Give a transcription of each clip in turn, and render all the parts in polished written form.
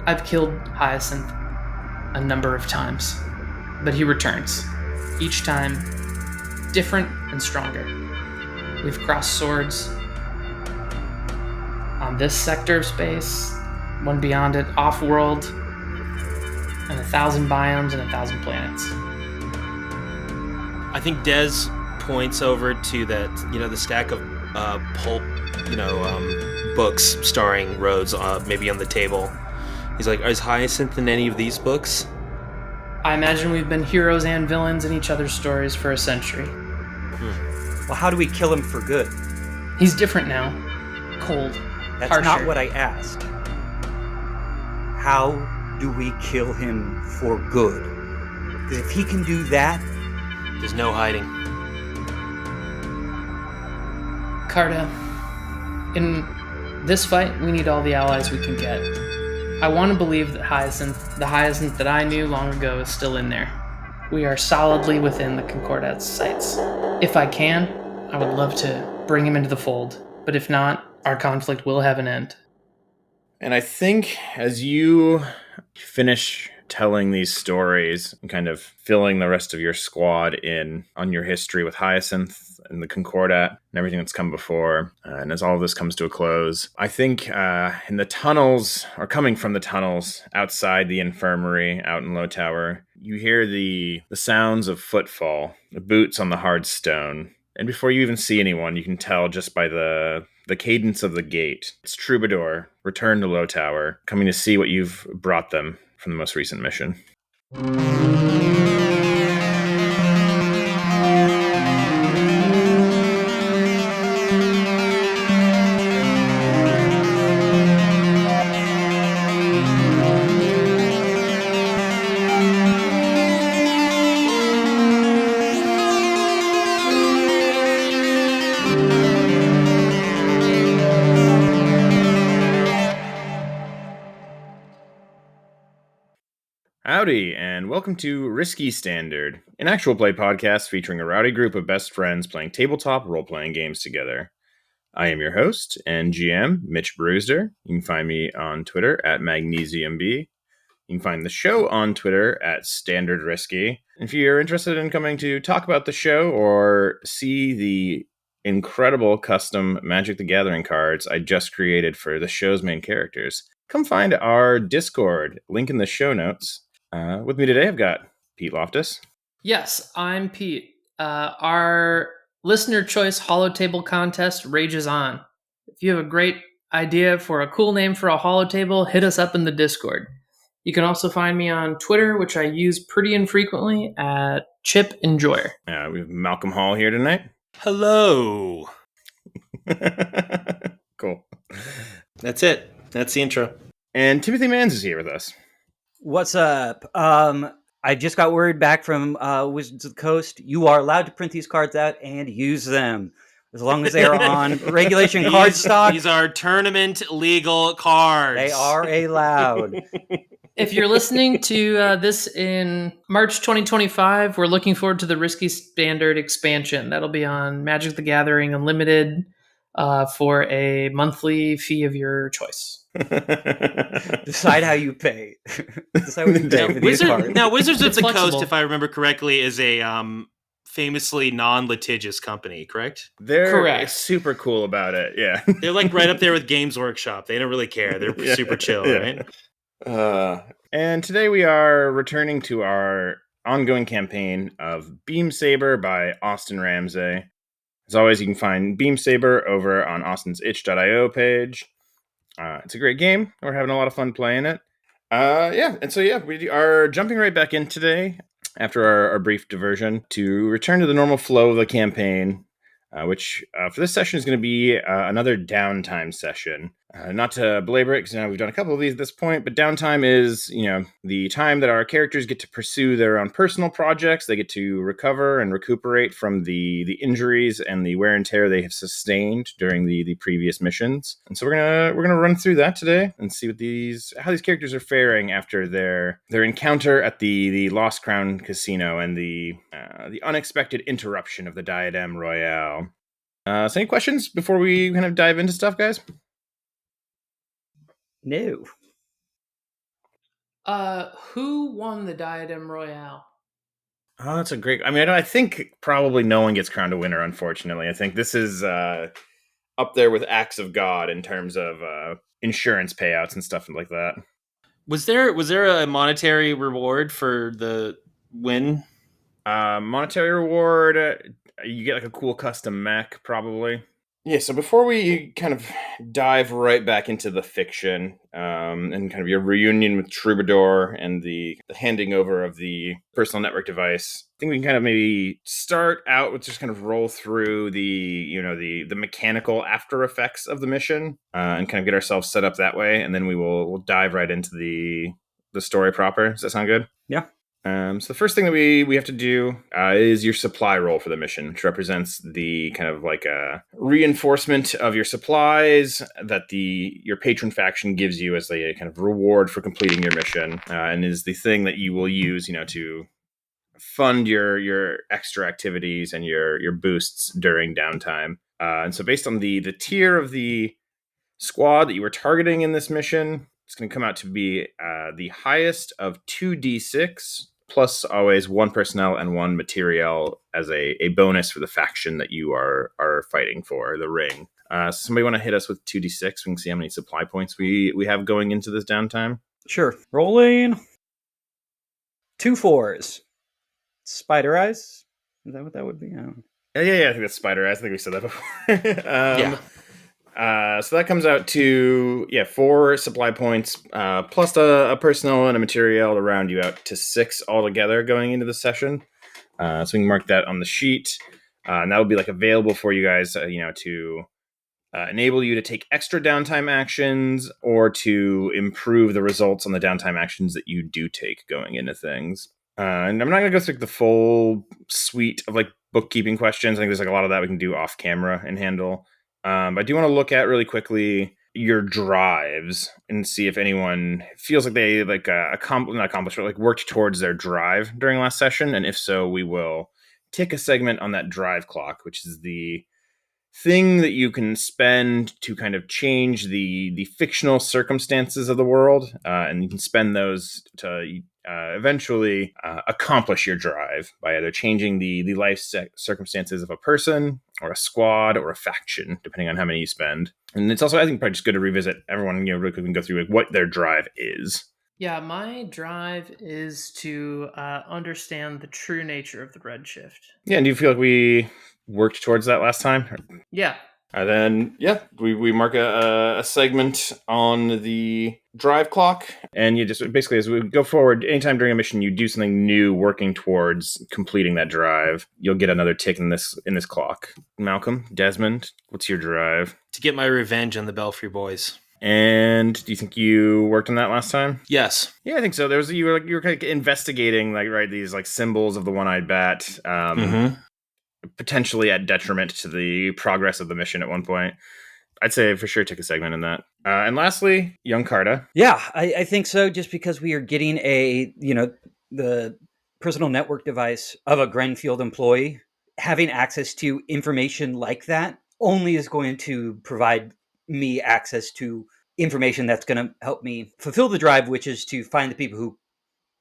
I've killed Hyacinth a number of times, but he returns. Each time, different and stronger. We've crossed swords on this sector of space, one beyond it, off-world, and 1,000 biomes and 1,000 planets. I think Des points over to that, the stack of pulp, books starring Rhodes, maybe on the table. He's like, is Hyacinth in any of these books? I imagine we've been heroes and villains in each other's stories for a century. Well, how do we kill him for good? He's different now. Cold. That's harsher. Not what I asked. How do we kill him for good? Because if he can do that... There's no hiding. Carta, in this fight, we need all the allies we can get. I want to believe that the Hyacinth that I knew long ago, is still in there. We are solidly within the Concordat's sights. If I can, I would love to bring him into the fold, but if not, our conflict will have an end. And I think as you finish telling these stories and kind of filling the rest of your squad in on your history with Hyacinth and the Concordat and everything that's come before, and as all of this comes to a close, I think in the tunnels, or coming from the tunnels outside the infirmary out in Low Tower, you hear the sounds of footfall, the boots on the hard stone. And before you even see anyone, you can tell just by the cadence of the gate. It's Troubadour, returned to Low Tower, coming to see what you've brought them from the most recent mission. Howdy, and welcome to Risky Standard, an actual play podcast featuring a rowdy group of best friends playing tabletop role-playing games together. I am your host and GM, Mitch Broesder. You can find me on Twitter at MagnesiumB. You can find the show on Twitter at Standard Risky. If you're interested in coming to talk about the show or see the incredible custom Magic the Gathering cards I just created for the show's main characters, come find our Discord, link in the show notes. With me today, I've got Pete Loftus. Yes, I'm Pete. Our listener choice holotable contest rages on. If you have a great idea for a cool name for a holotable, hit us up in the Discord. You can also find me on Twitter, which I use pretty infrequently, at Chip Enjoyer. We have Malcolm Hall here tonight. Hello. Cool. That's it. That's the intro. And Timothy Mans is here with us. What's up? I just got word back from Wizards of the Coast. You are allowed to print these cards out and use them, as long as they are on regulation cardstock. These are tournament legal cards. They are allowed. If you're listening to this in March 2025, we're looking forward to the Risky Standard expansion. That'll be on Magic the Gathering Unlimited for a monthly fee of your choice. Decide how you pay. Decide what you pay for these cards. Now, Wizards of It's the flexible. Coast, if I remember correctly, is a famously non-litigious company, correct? They're Correct. super cool about it, yeah. They're like right up there with Games Workshop. They don't really care. They're super chill, right? And today we are returning to our ongoing campaign of Beam Saber by Austin Ramsey. As always, you can find Beam Saber over on Austin's itch.io page. It's a great game. We're having a lot of fun playing it. We are jumping right back in today after our brief diversion to return to the normal flow of the campaign, which for this session is going to be another downtime session. Not to belabor it, because we've done a couple of these at this point, but downtime is, the time that our characters get to pursue their own personal projects. They get to recover and recuperate from the injuries and the wear and tear they have sustained during the previous missions. And so we're gonna run through that today and see how these characters are faring after their encounter at the Lost Crown Casino and the unexpected interruption of the Diadem Royale. So any questions before we kind of dive into stuff, guys? No. Who won the Diadem Royale? Oh, that's a great. I mean, I think probably no one gets crowned a winner. Unfortunately, I think this is up there with acts of God in terms of insurance payouts and stuff like that. Was there a monetary reward for the win? Monetary reward, you get like a cool custom mech, probably. Yeah, so before we kind of dive right back into the fiction and kind of your reunion with Troubadour and the handing over of the personal network device, I think we can kind of maybe start out with just kind of roll through the mechanical after effects of the mission and kind of get ourselves set up that way, and then we'll dive right into the story proper. Does that sound good? Yeah. So the first thing that we have to do is your supply roll for the mission, which represents the kind of like a reinforcement of your supplies that your patron faction gives you as a kind of reward for completing your mission, and is the thing that you will use, to fund your extra activities and your boosts during downtime. And so based on the tier of the squad that you were targeting in this mission, it's going to come out to be the highest of 2d6 plus always 1 personnel and 1 materiel as a bonus for the faction that you are fighting for, the ring. Somebody want to hit us with 2d6? We can see how many supply points we have going into this downtime. Sure. Rolling. 2 4s. Spider eyes? Is that what that would be? Yeah, I think that's spider eyes. I think we said that before. Yeah. So that comes out to 4 supply points plus a personnel and a material to round you out to 6 altogether going into the session. So we can mark that on the sheet, and that will be like available for you guys, to enable you to take extra downtime actions or to improve the results on the downtime actions that you do take going into things. And I'm not going to go through the full suite of like bookkeeping questions. I think there's like a lot of that we can do off camera and handle. I do want to look at really quickly your drives and see if anyone feels like they worked towards their drive during last session. And if so, we will take a segment on that drive clock, which is the thing that you can spend to kind of change the fictional circumstances of the world. And you can spend those to eventually accomplish your drive by either changing the life circumstances of a person or a squad or a faction, depending on how many you spend. And it's also, I think, probably just good to revisit everyone, really quickly and go through like what their drive is. Yeah, my drive is to understand the true nature of the redshift. Yeah, and do you feel like we worked towards that last time? Yeah. And then, we mark a segment on the drive clock, and you just basically, as we go forward, anytime during a mission you do something new working towards completing that drive, you'll get another tick in this clock. Malcolm, Desmond, what's your drive? To get my revenge on the Belfry boys. And do you think you worked on that last time? Yes. Yeah, I think so. You were kind of investigating these like symbols of the one-eyed bat. Potentially at detriment to the progress of the mission at one point. I'd say for sure take a segment in that. And lastly, young Carta. Yeah, I think so, just because we are getting the personal network device of a Grenfield employee. Having access to information like that only is going to provide me access to information that's going to help me fulfill the drive, which is to find the people who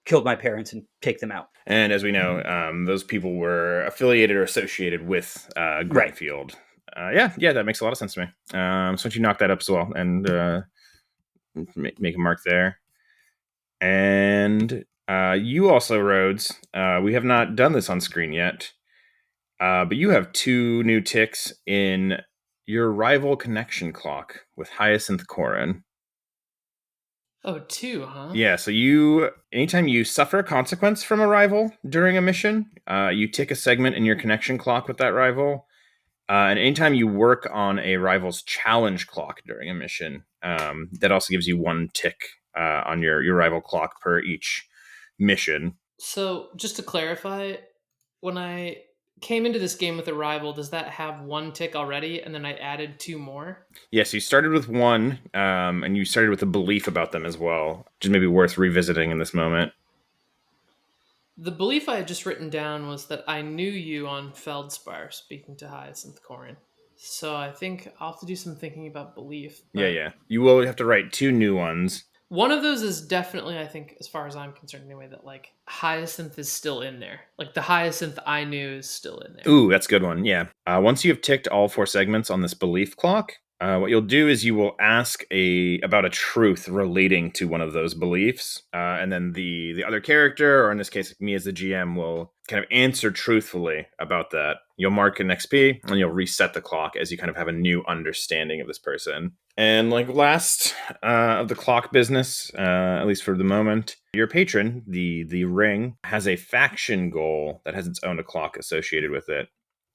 killed my parents and take them out. And as we know, those people were affiliated or associated with Grenfield. Right. Yeah, that makes a lot of sense to me. So why don't you knock that up as well and make a mark there. And you also, Rhodes, we have not done this on screen yet, but you have 2 new ticks in your rival connection clock with Hyacinth Corin. Oh, 2, huh? Yeah, so anytime you suffer a consequence from a rival during a mission, you tick a segment in your connection clock with that rival. And anytime you work on a rival's challenge clock during a mission, that also gives you 1 tick on your rival clock per each mission. So, just to clarify, when I came into this game with a rival, does that have 1 tick already, and then I added 2 more? Yes, you started with 1, and you started with a belief about them as well, which is maybe worth revisiting in this moment. The belief I had just written down was that I knew you on Feldspar, speaking to Hyacinth Corin. So I think I'll have to do some thinking about belief. Yeah. You will have to write 2 new ones. One of those is definitely, I think, as far as I'm concerned anyway, that like Hyacinth is still in there. Like the Hyacinth I knew is still in there. Ooh, that's a good one. Yeah. Once you have ticked all 4 segments on this belief clock, what you'll do is you will ask about a truth relating to one of those beliefs, and then the other character, or in this case, me as the GM, will kind of answer truthfully about that. You'll mark an XP, and you'll reset the clock as you kind of have a new understanding of this person. And like last of the clock business, at least for the moment, your patron, the ring, has a faction goal that has its own clock associated with it.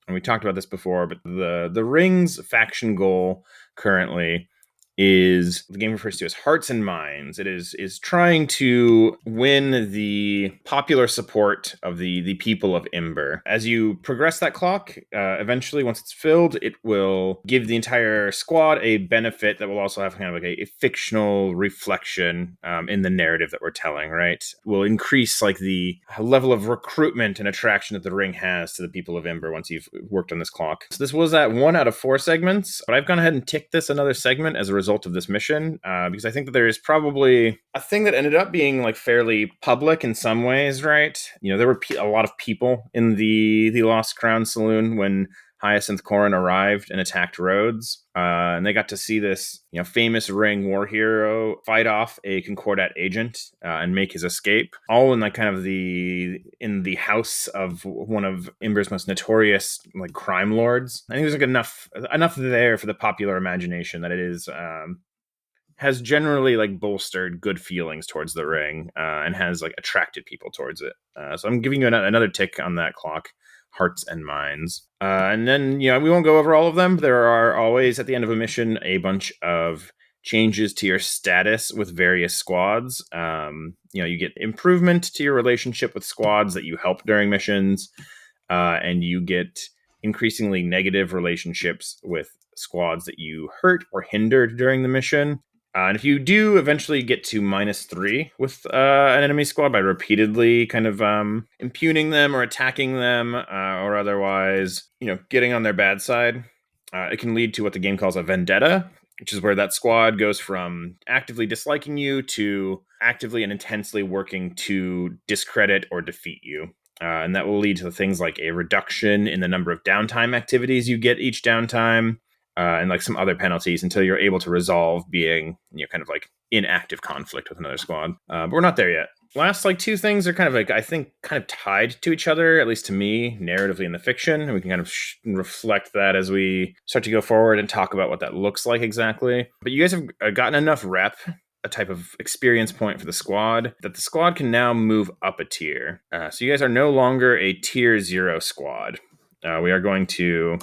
And we talked about this before, but the ring's faction goal currently is, the game refers to as Hearts and Minds. It is trying to win the popular support of the people of Imber. As you progress that clock, eventually, once it's filled, it will give the entire squad a benefit that will also have kind of like a fictional reflection in the narrative that we're telling, right? Will increase like the level of recruitment and attraction that the ring has to the people of Imber once you've worked on this clock. So this was at 1 out of 4 segments, but I've gone ahead and ticked this another segment as a result of this mission, because I think that there is probably a thing that ended up being like fairly public in some ways, right? You know, there were a lot of people in the Lost Crown Saloon when Hyacinth Corrin arrived and attacked Rhodes, and they got to see this, you know, famous ring war hero fight off a Concordat agent and make his escape, all in like kind of in the house of one of Imber's most notorious like crime lords. I think there's like enough there for the popular imagination that it is has generally like bolstered good feelings towards the ring, and has like attracted people towards it. So I'm giving you another tick on that clock. Hearts and Minds. And then, you know, we won't go over all of them. There are always, at the end of a mission, a bunch of changes to your status with various squads. You know, you get improvement to your relationship with squads that you help during missions, and you get increasingly negative relationships with squads that you hurt or hindered during the mission. And if you do eventually get to -3 with an enemy squad by repeatedly kind of impugning them or attacking them, or otherwise, you know, getting on their bad side, it can lead to what the game calls a vendetta, which is where that squad goes from actively disliking you to actively and intensely working to discredit or defeat you. And that will lead to things like a reduction in the number of downtime activities you get each downtime, and like some other penalties until you're able to resolve being, you know, kind of like in active conflict with another squad. But we're not there yet. Last like 2 things are kind of like, I think, kind of tied to each other, at least to me, narratively in the fiction. And we can kind of reflect that as we start to go forward and talk about what that looks like exactly. But you guys have gotten enough rep, a type of experience point for the squad, that the squad can now move up a tier. So you guys are no longer a tier 0 squad. We are going to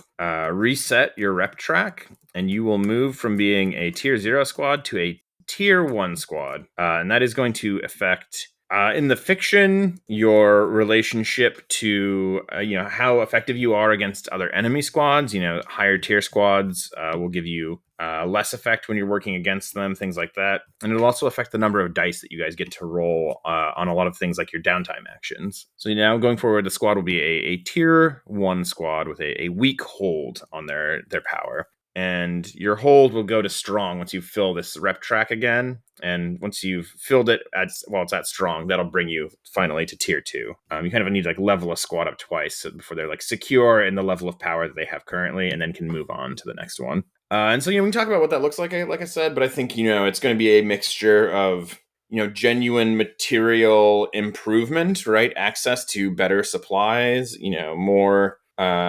reset your rep track, and you will move from being a tier 0 squad to a tier 1 squad. And that is going to affect, in the fiction, your relationship to, you know, how effective you are against other enemy squads. You know, higher tier squads will give you less effect when you're working against them, things like that. And it'll also affect the number of dice that you guys get to roll on a lot of things like your downtime actions. So now going forward, the squad will be a tier 1 squad with a weak hold on their power. And your hold will go to strong once you fill this rep track again. And once you've filled it while it's at strong, that'll bring you finally to tier 2. You kind of need to like level a squad up twice before they're like secure in the level of power that they have currently, and then can move on to the next one. And so, you know, we can talk about what that looks like I said, but I think, you know, it's going to be a mixture of, you know, genuine material improvement, right? Access to better supplies, you know, more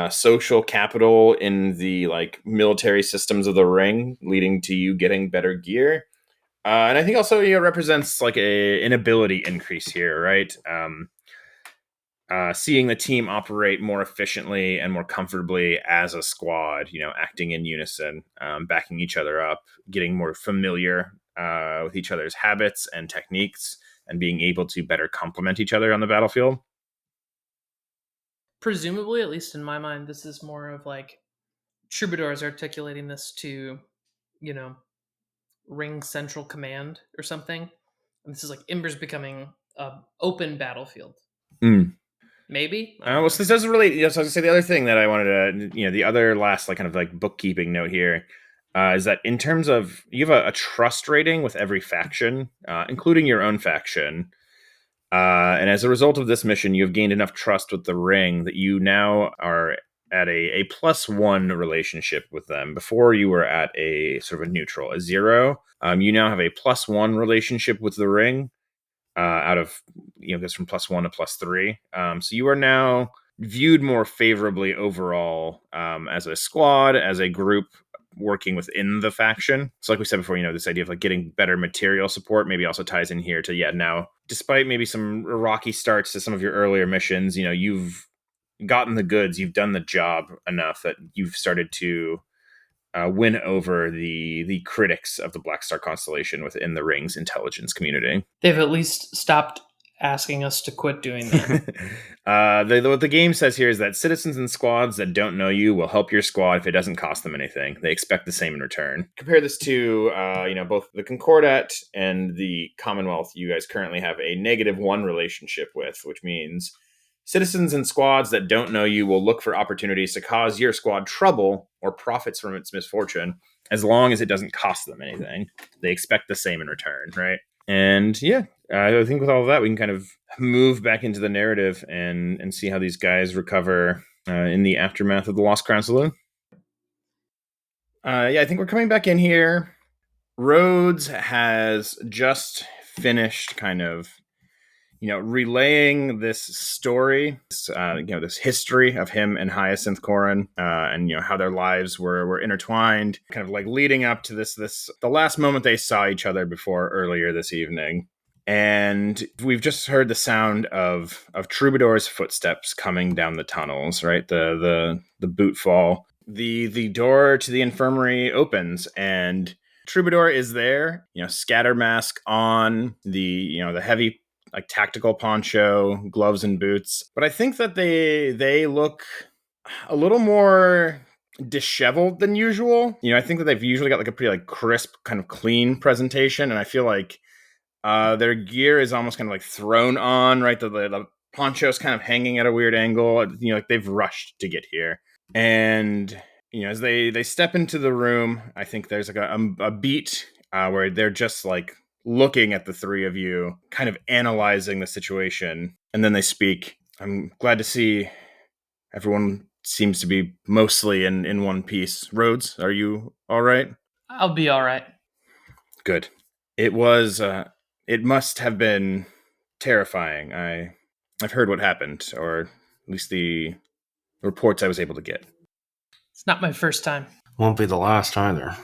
social capital in the like military systems of the ring, leading to you getting better gear. And I think also, you know, represents like an ability increase here, right? Seeing the team operate more efficiently and more comfortably as a squad, you know, acting in unison, backing each other up, getting more familiar with each other's habits and techniques, and being able to better complement each other on the battlefield. Presumably, at least in my mind, this is more of like Troubadour is articulating this to, you know, Ring Central Command or something. And this is like Imber's becoming an open battlefield. Maybe. Well, so this doesn't really. You know, so I was gonna say the other thing that I wanted to, you know, the other last like kind of like bookkeeping note here is that in terms of you have a trust rating with every faction, including your own faction. And as a result of this mission, you have gained enough trust with the ring that you now are at a +1 relationship with them. Before you were at a sort of a neutral, a 0. You now have a +1 relationship with the ring. Out of goes from +1 to +3. So you are now viewed more favorably overall as a squad, as a group working within the faction. So like we said before, this idea of like getting better material support maybe also ties in here to now, despite maybe some rocky starts to some of your earlier missions, you've gotten the goods, you've done the job enough that you've started to win over the critics of the Black Star Constellation within the Ring's intelligence community. They've at least stopped asking us to quit doing that. What the game says here is that citizens and squads that don't know you will help your squad if it doesn't cost them anything. They expect the same in return. Compare this to both the Concordat and the Commonwealth. You guys currently have a -1 relationship with, which means citizens and squads that don't know you will look for opportunities to cause your squad trouble or profits from its misfortune, as long as it doesn't cost them anything. They expect the same in return, right? And yeah, I think with all of that, we can kind of move back into the narrative and see how these guys recover in the aftermath of the Lost Crown Saloon. I think we're coming back in here. Rhodes has just finished kind of relaying this story, this history of him and Hyacinth Corin, and how their lives were intertwined, kind of like leading up to this the last moment they saw each other before earlier this evening. And we've just heard the sound of Troubadour's footsteps coming down the tunnels, right? The boot fall. The door to the infirmary opens, and Troubadour is there, scatter mask on, the heavy like tactical poncho, gloves and boots. But I think that they look a little more disheveled than usual. I think that they've usually got like a pretty like crisp, kind of clean presentation, and I feel like their gear is almost kind of like thrown on, right? The poncho's kind of hanging at a weird angle. Like they've rushed to get here. And as they step into the room, I think there's like a beat where they're just like looking at the three of you, kind of analyzing the situation, and then they speak. I'm glad to see everyone seems to be mostly in one piece. Rhodes, are you all right? I'll be all right. Good. It was, it must have been terrifying. I've heard what happened, or at least the reports I was able to get. It's not my first time. Won't be the last either.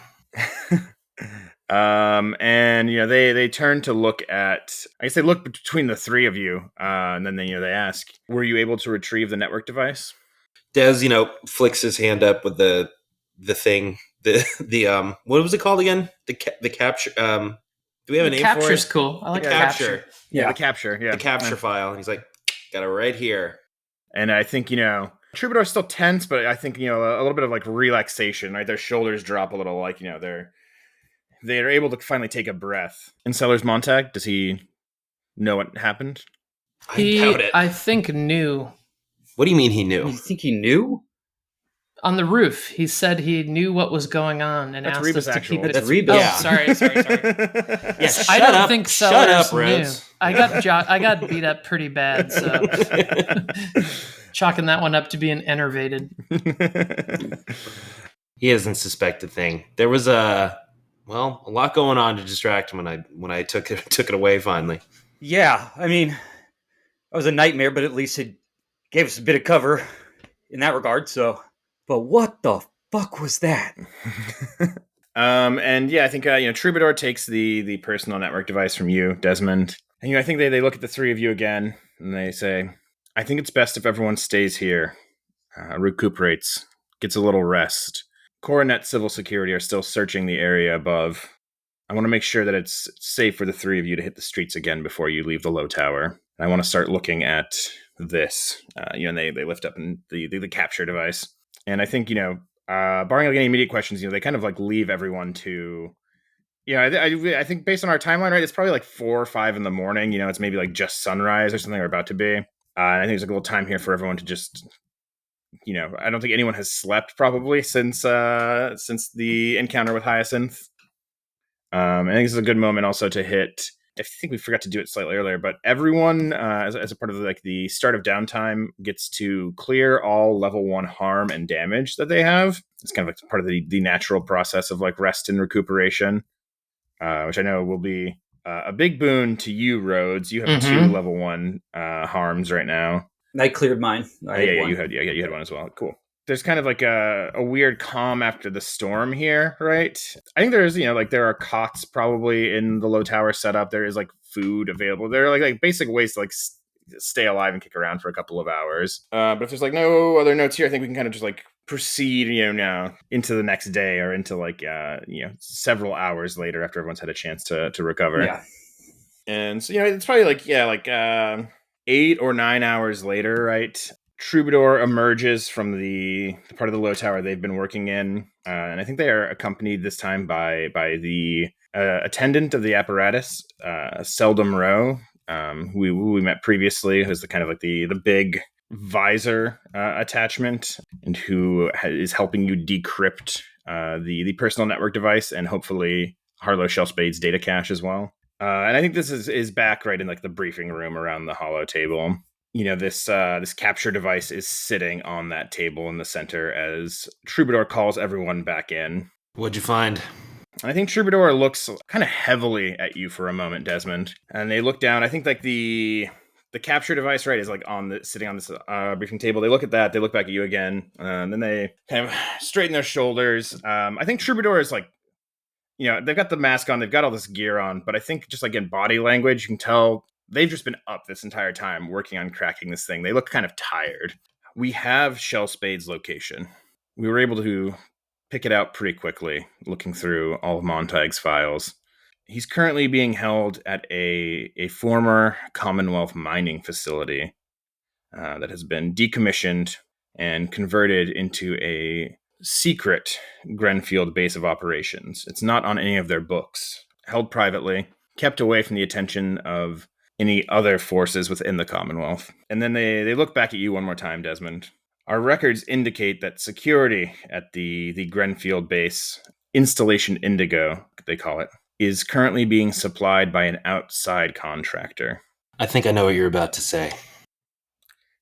And they turn to look at, I guess they look between the three of you, and then they ask, were you able to retrieve the network device? Des, flicks his hand up with the thing, the what was it called again? The capture. Do we have a name for it? Capture's cool. I like capture. Yeah, the capture. Yeah, the capture file. And he's like, got it right here. And I think Troubadour's still tense, but I think a little bit of like relaxation. Right, their shoulders drop a little, like they're able to finally take a breath. And Sellers Montag, does he know what happened? He, I doubt it. I think, knew. What do you mean he knew? You think he knew? On the roof, he said he knew what was going on and That's asked Rebus us to actual. keep it. That's Rebus. Oh, Yeah. sorry. Yeah, I don't up. think Shut Sellers up, knew. Rhodes. I got beat up pretty bad, so chalking that one up to being enervated. He hasn't suspected a thing. There was a lot going on to distract him when I took it away finally. Yeah, I mean, it was a nightmare, but at least it gave us a bit of cover in that regard. So, but what the fuck was that? And yeah, I think Troubadour takes the personal network device from you, Desmond, and I think they look at the three of you again and they say, I think it's best if everyone stays here, recuperates, gets a little rest. Coronet Civil Security are still searching the area above. I want to make sure that it's safe for the three of you to hit the streets again before you leave the low tower. I want to start looking at this. And they lift up the capture device. And I think, barring like any immediate questions, they kind of like leave everyone to, I think based on our timeline, right, it's probably like 4 or 5 in the morning. It's maybe like just sunrise or something, or about to be. And I think there's like a little time here for everyone to just I don't think anyone has slept probably since the encounter with Hyacinth. I think this is a good moment also to hit. I think we forgot to do it slightly earlier, but everyone, as a part of the start of downtime, gets to clear all level 1 harm and damage that they have. It's kind of like part of the natural process of like rest and recuperation, which I know will be a big boon to you, Rhodes. You have 2 level 1 harms right now. I cleared mine. You had one as well. Cool. There's kind of like a weird calm after the storm here, right? I think there's, there are cots probably in the low tower setup. There is like food available. There are like basic ways to like stay alive and kick around for a couple of hours. But if there's like no other notes here, I think we can kind of just like proceed, now into the next day or into like, several hours later after everyone's had a chance to recover. Yeah. And so, it's probably like 8 or 9 hours later, right? Troubadour emerges from the part of the low tower they've been working in, and I think they are accompanied this time by the attendant of the apparatus, Seldom Rowe, who we met previously, who's the kind of like the big visor attachment, and who is helping you decrypt the personal network device and hopefully Harlow Shellspade's data cache as well. And I think this is back right in like the briefing room around the hollow table. This capture device is sitting on that table in the center as Troubadour calls everyone back in. What'd you find? I think Troubadour looks kind of heavily at you for a moment, Desmond. And they look down. I think like the capture device, right, is like sitting on this briefing table. They look at that. They look back at you again. And then they kind of straighten their shoulders. I think Troubadour is like, they've got the mask on. They've got all this gear on. But I think just like in body language, you can tell they've just been up this entire time working on cracking this thing. They look kind of tired. We have Shellspade's location. We were able to pick it out pretty quickly, looking through all of Montag's files. He's currently being held at a former Commonwealth mining facility that has been decommissioned and converted into a secret Grenfield base of operations. It's not on any of their books. Held privately, kept away from the attention of any other forces within the Commonwealth. And then they look back at you one more time, Desmond. Our records indicate that security at the Grenfield base, Installation Indigo, they call it, is currently being supplied by an outside contractor. I think I know what you're about to say.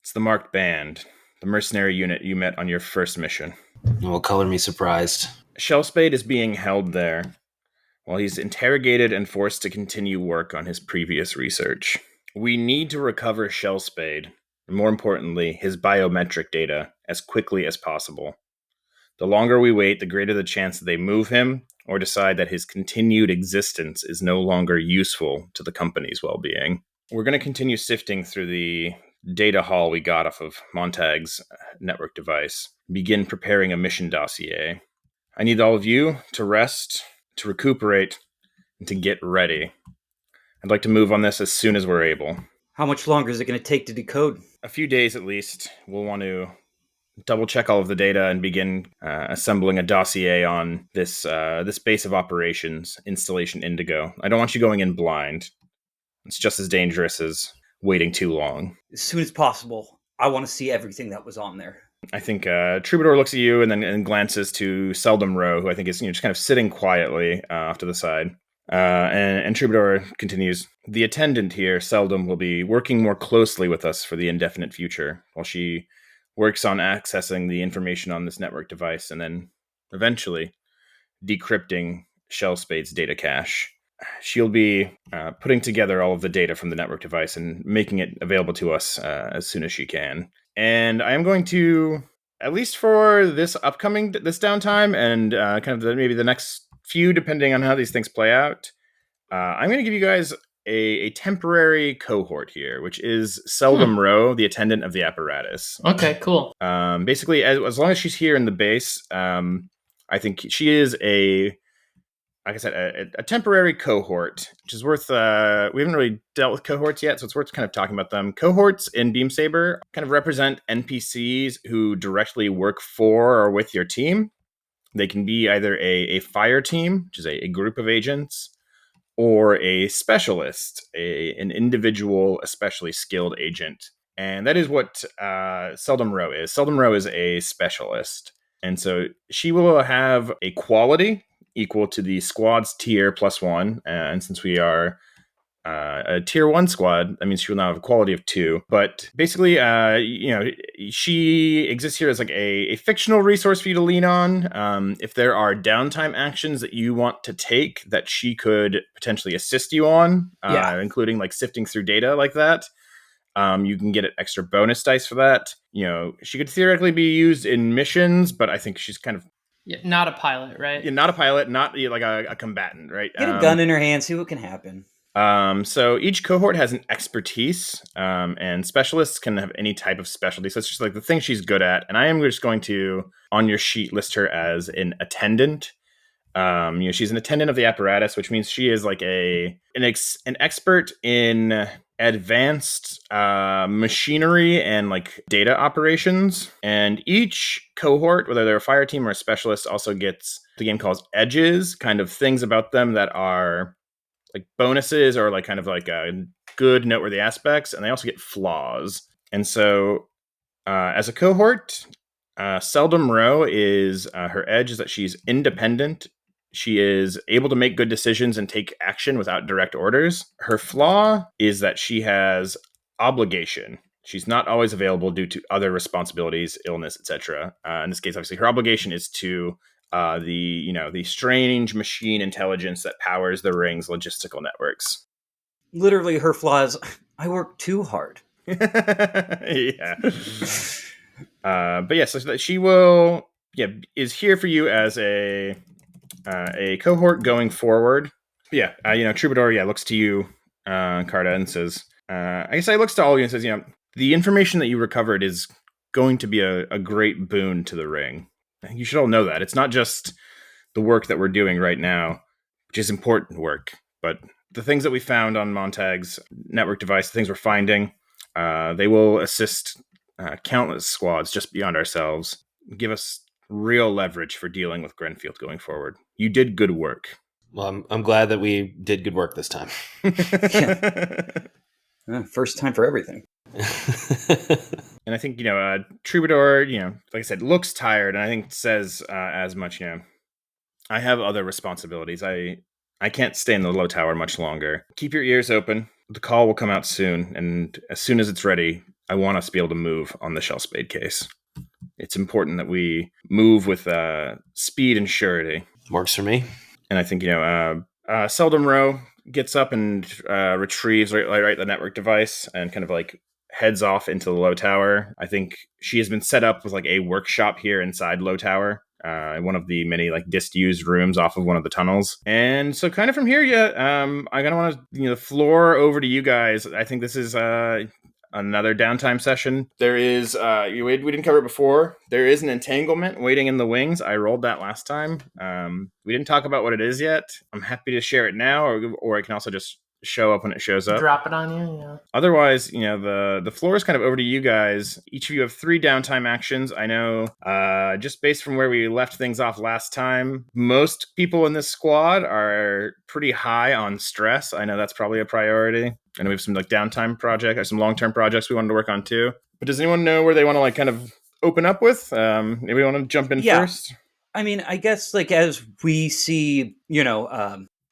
It's the Marked Band, the mercenary unit you met on your first mission. Well, color me surprised. Shellspade is being held there while he's interrogated and forced to continue work on his previous research. We need to recover Shellspade, and more importantly, his biometric data, as quickly as possible. The longer we wait, the greater the chance that they move him or decide that his continued existence is no longer useful to the company's well-being. We're going to continue sifting through the data haul we got off of Montag's network device, begin preparing a mission dossier. I need all of you to rest, to recuperate, and to get ready. I'd like to move on this as soon as we're able. How much longer is it going to take to decode? A few days at least. We'll want to double check all of the data and begin assembling a dossier on this base of operations, Installation Indigo. I don't want you going in blind. It's just as dangerous as waiting too long. As soon as possible. I want to see everything that was on there. I think Troubadour looks at you and glances to Seldom Rowe, who I think is just kind of sitting quietly off to the side. And Troubadour continues, the attendant here, Seldom, will be working more closely with us for the indefinite future, while she works on accessing the information on this network device and then eventually decrypting Shellspade's data cache. She'll be putting together all of the data from the network device and making it available to us as soon as she can. And I am going to, at least for this downtime and kind of maybe the next few, depending on how these things play out, I'm going to give you guys a temporary cohort here, which is Seldom Rowe, the attendant of the apparatus. Okay, cool. Basically, as long as she's here in the base, I think she is like I said, a temporary cohort, which is worth, we haven't really dealt with cohorts yet, so it's worth kind of talking about them. Cohorts in Beam Saber kind of represent NPCs who directly work for or with your team. They can be either a fire team, which is a group of agents, or a specialist, an individual, especially skilled agent And that is what Seldom Row is. Seldom Row is a specialist. And so she will have a quality equal to the squad's tier +1. And since we are a tier 1 squad, that means she will now have a quality of 2. But basically, she exists here as like a fictional resource for you to lean on. If there are downtime actions that you want to take that she could potentially assist you on, including like sifting through data like that, you can get an extra bonus dice for that. She could theoretically be used in missions, but I think she's kind of not a pilot, right? Yeah, not a pilot, not like a combatant, right? Get a gun in her hand, see what can happen. So each cohort has an expertise, and specialists can have any type of specialty. So it's just like the thing she's good at. And I am just going to, on your sheet, list her as an attendant. She's an attendant of the apparatus, which means she is like an expert in advanced machinery and like data operations. And each cohort, whether they're a fire team or a specialist, also gets the game calls edges, kind of things about them that are like bonuses or like kind of like good noteworthy aspects. And they also get flaws. And so as a cohort, Seldom Row is her edge is that she's independent. She is able to make good decisions and take action without direct orders. Her flaw is that she has obligation. She's not always available due to other responsibilities, illness, etc. In this case, obviously, her obligation is to the strange machine intelligence that powers the ring's logistical networks. Literally, her flaw is, I work too hard. Yeah. But yeah, so she will, is here for you as a cohort going forward. But Troubadour, looks to you, Carta, and says, I guess I looks to all of you and says, the information that you recovered is going to be a great boon to the ring. You should all know that. It's not just the work that we're doing right now, which is important work, but the things that we found on Montag's network device, the things we're finding, they will assist countless squads just beyond ourselves, give us real leverage for dealing with Grenfield going forward. You did good work. Well, I'm glad that we did good work this time. First time for everything. And I think, Troubadour, like I said, looks tired, and I think says as much, I have other responsibilities. I can't stay in the low tower much longer. Keep your ears open. The call will come out soon, and as soon as it's ready, I want us to be able to move on the Shell Spade case. It's important that we move with speed and surety. Works for me. And I think, Seldom Row gets up and retrieves right the network device and kind of like heads off into the low tower. I think she has been set up with like a workshop here inside low tower, one of the many like disused rooms off of one of the tunnels. And so kind of from here, I kind of want to, the floor over to you guys. I think this is another downtime session. There is, we didn't cover it before. There is an entanglement waiting in the wings. I rolled that last time. We didn't talk about what it is yet. I'm happy to share it now, or I can also just show up when it shows up. Drop it on you, yeah. Otherwise, the floor is kind of over to you guys. Each of you have 3 downtime actions. I know, just based from where we left things off last time, most people in this squad are pretty high on stress. I know that's probably a priority. And we have some like downtime project or some long-term projects we wanted to work on too. But does anyone know where they want to like kind of open up with? Maybe want to jump in first? I mean, I guess like as we see,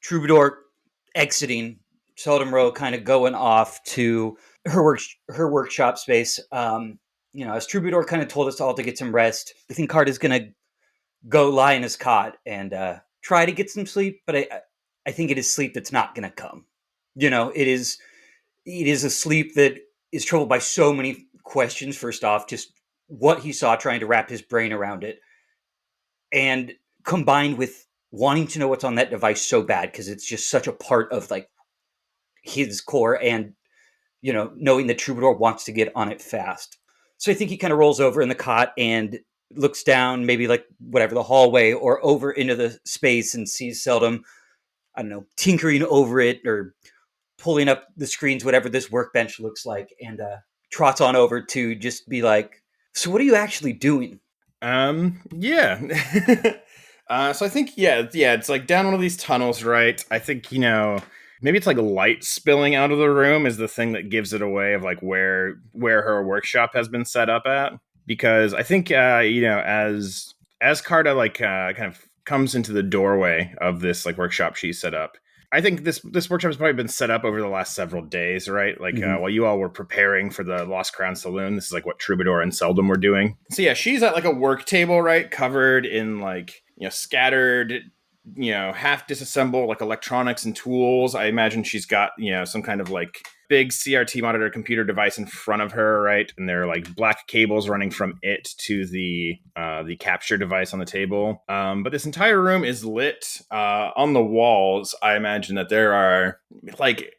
Troubadour exiting, Seldom Row kind of going off to her workshop space. As Troubadour kind of told us all to get some rest, I think Carta's going to go lie in his cot and try to get some sleep. But I think it is sleep that's not going to come. It is a sleep that is troubled by so many questions. First off, just what he saw, trying to wrap his brain around it, and combined with wanting to know what's on that device so bad because it's just such a part of like his core, and knowing that Troubadour wants to get on it fast. So I think he kind of rolls over in the cot and looks down, maybe like whatever, the hallway or over into the space, and sees Seldom, I don't know, tinkering over it or pulling up the screens, whatever this workbench looks like, and trots on over to just be like, so what are you actually doing? Yeah. So I think, it's like down one of these tunnels, right? I think, maybe it's like light spilling out of the room is the thing that gives it away of like where her workshop has been set up at. Because I think as Carta like kind of comes into the doorway of this like workshop she set up, I think this workshop has probably been set up over the last several days, right? Like while you all were preparing for the Lost Crown Saloon, this is like what Troubadour and Seldom were doing. So yeah, she's at like a work table, right, covered in like scattered, half disassembled like electronics and tools. I imagine she's got some kind of like big CRT monitor computer device in front of her, right? And there are like black cables running from it to the capture device on the table. But this entire room is lit. On the walls, I imagine that there are like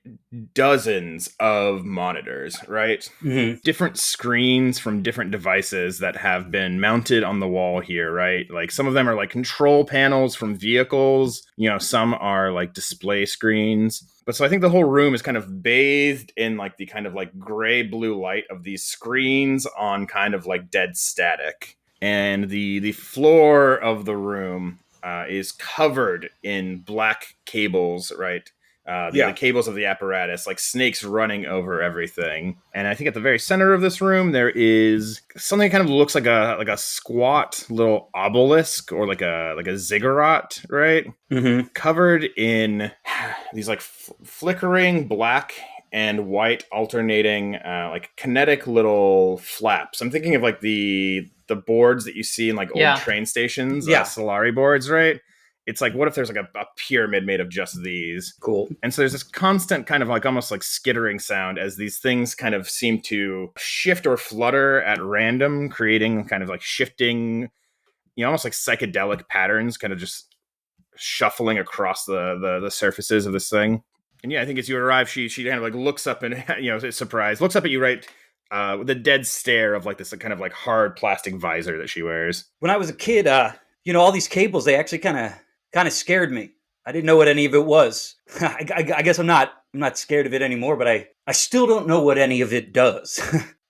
dozens of monitors, right? Mm-hmm. Different screens from different devices that have been mounted on the wall here, right? Like some of them are like control panels from vehicles. Some are like display screens. But so I think the whole room is kind of bathed in like the kind of like gray blue light of these screens on kind of like dead static. And the floor of the room is covered in black cables, right? The cables of the apparatus, like snakes running over everything. And I think at the very center of this room, there is something that kind of looks like a squat little obelisk or like a ziggurat, right? Mm-hmm. Covered in these like flickering black and white alternating like kinetic little flaps. I'm thinking of like the boards that you see in like old train stations, Solari boards, right? It's like, what if there's like a pyramid made of just these? Cool. And so there's this constant kind of like almost like skittering sound as these things kind of seem to shift or flutter at random, creating kind of like shifting, almost like psychedelic patterns, kind of just shuffling across the surfaces of this thing. And yeah, I think as you arrive, she kind of like looks up and, is surprised, looks up at you, right? With a dead stare of like this kind of like hard plastic visor that she wears. When I was a kid, all these cables, they actually kind of scared me. I didn't know what any of it was. I guess I'm not scared of it anymore, but I still don't know what any of it does.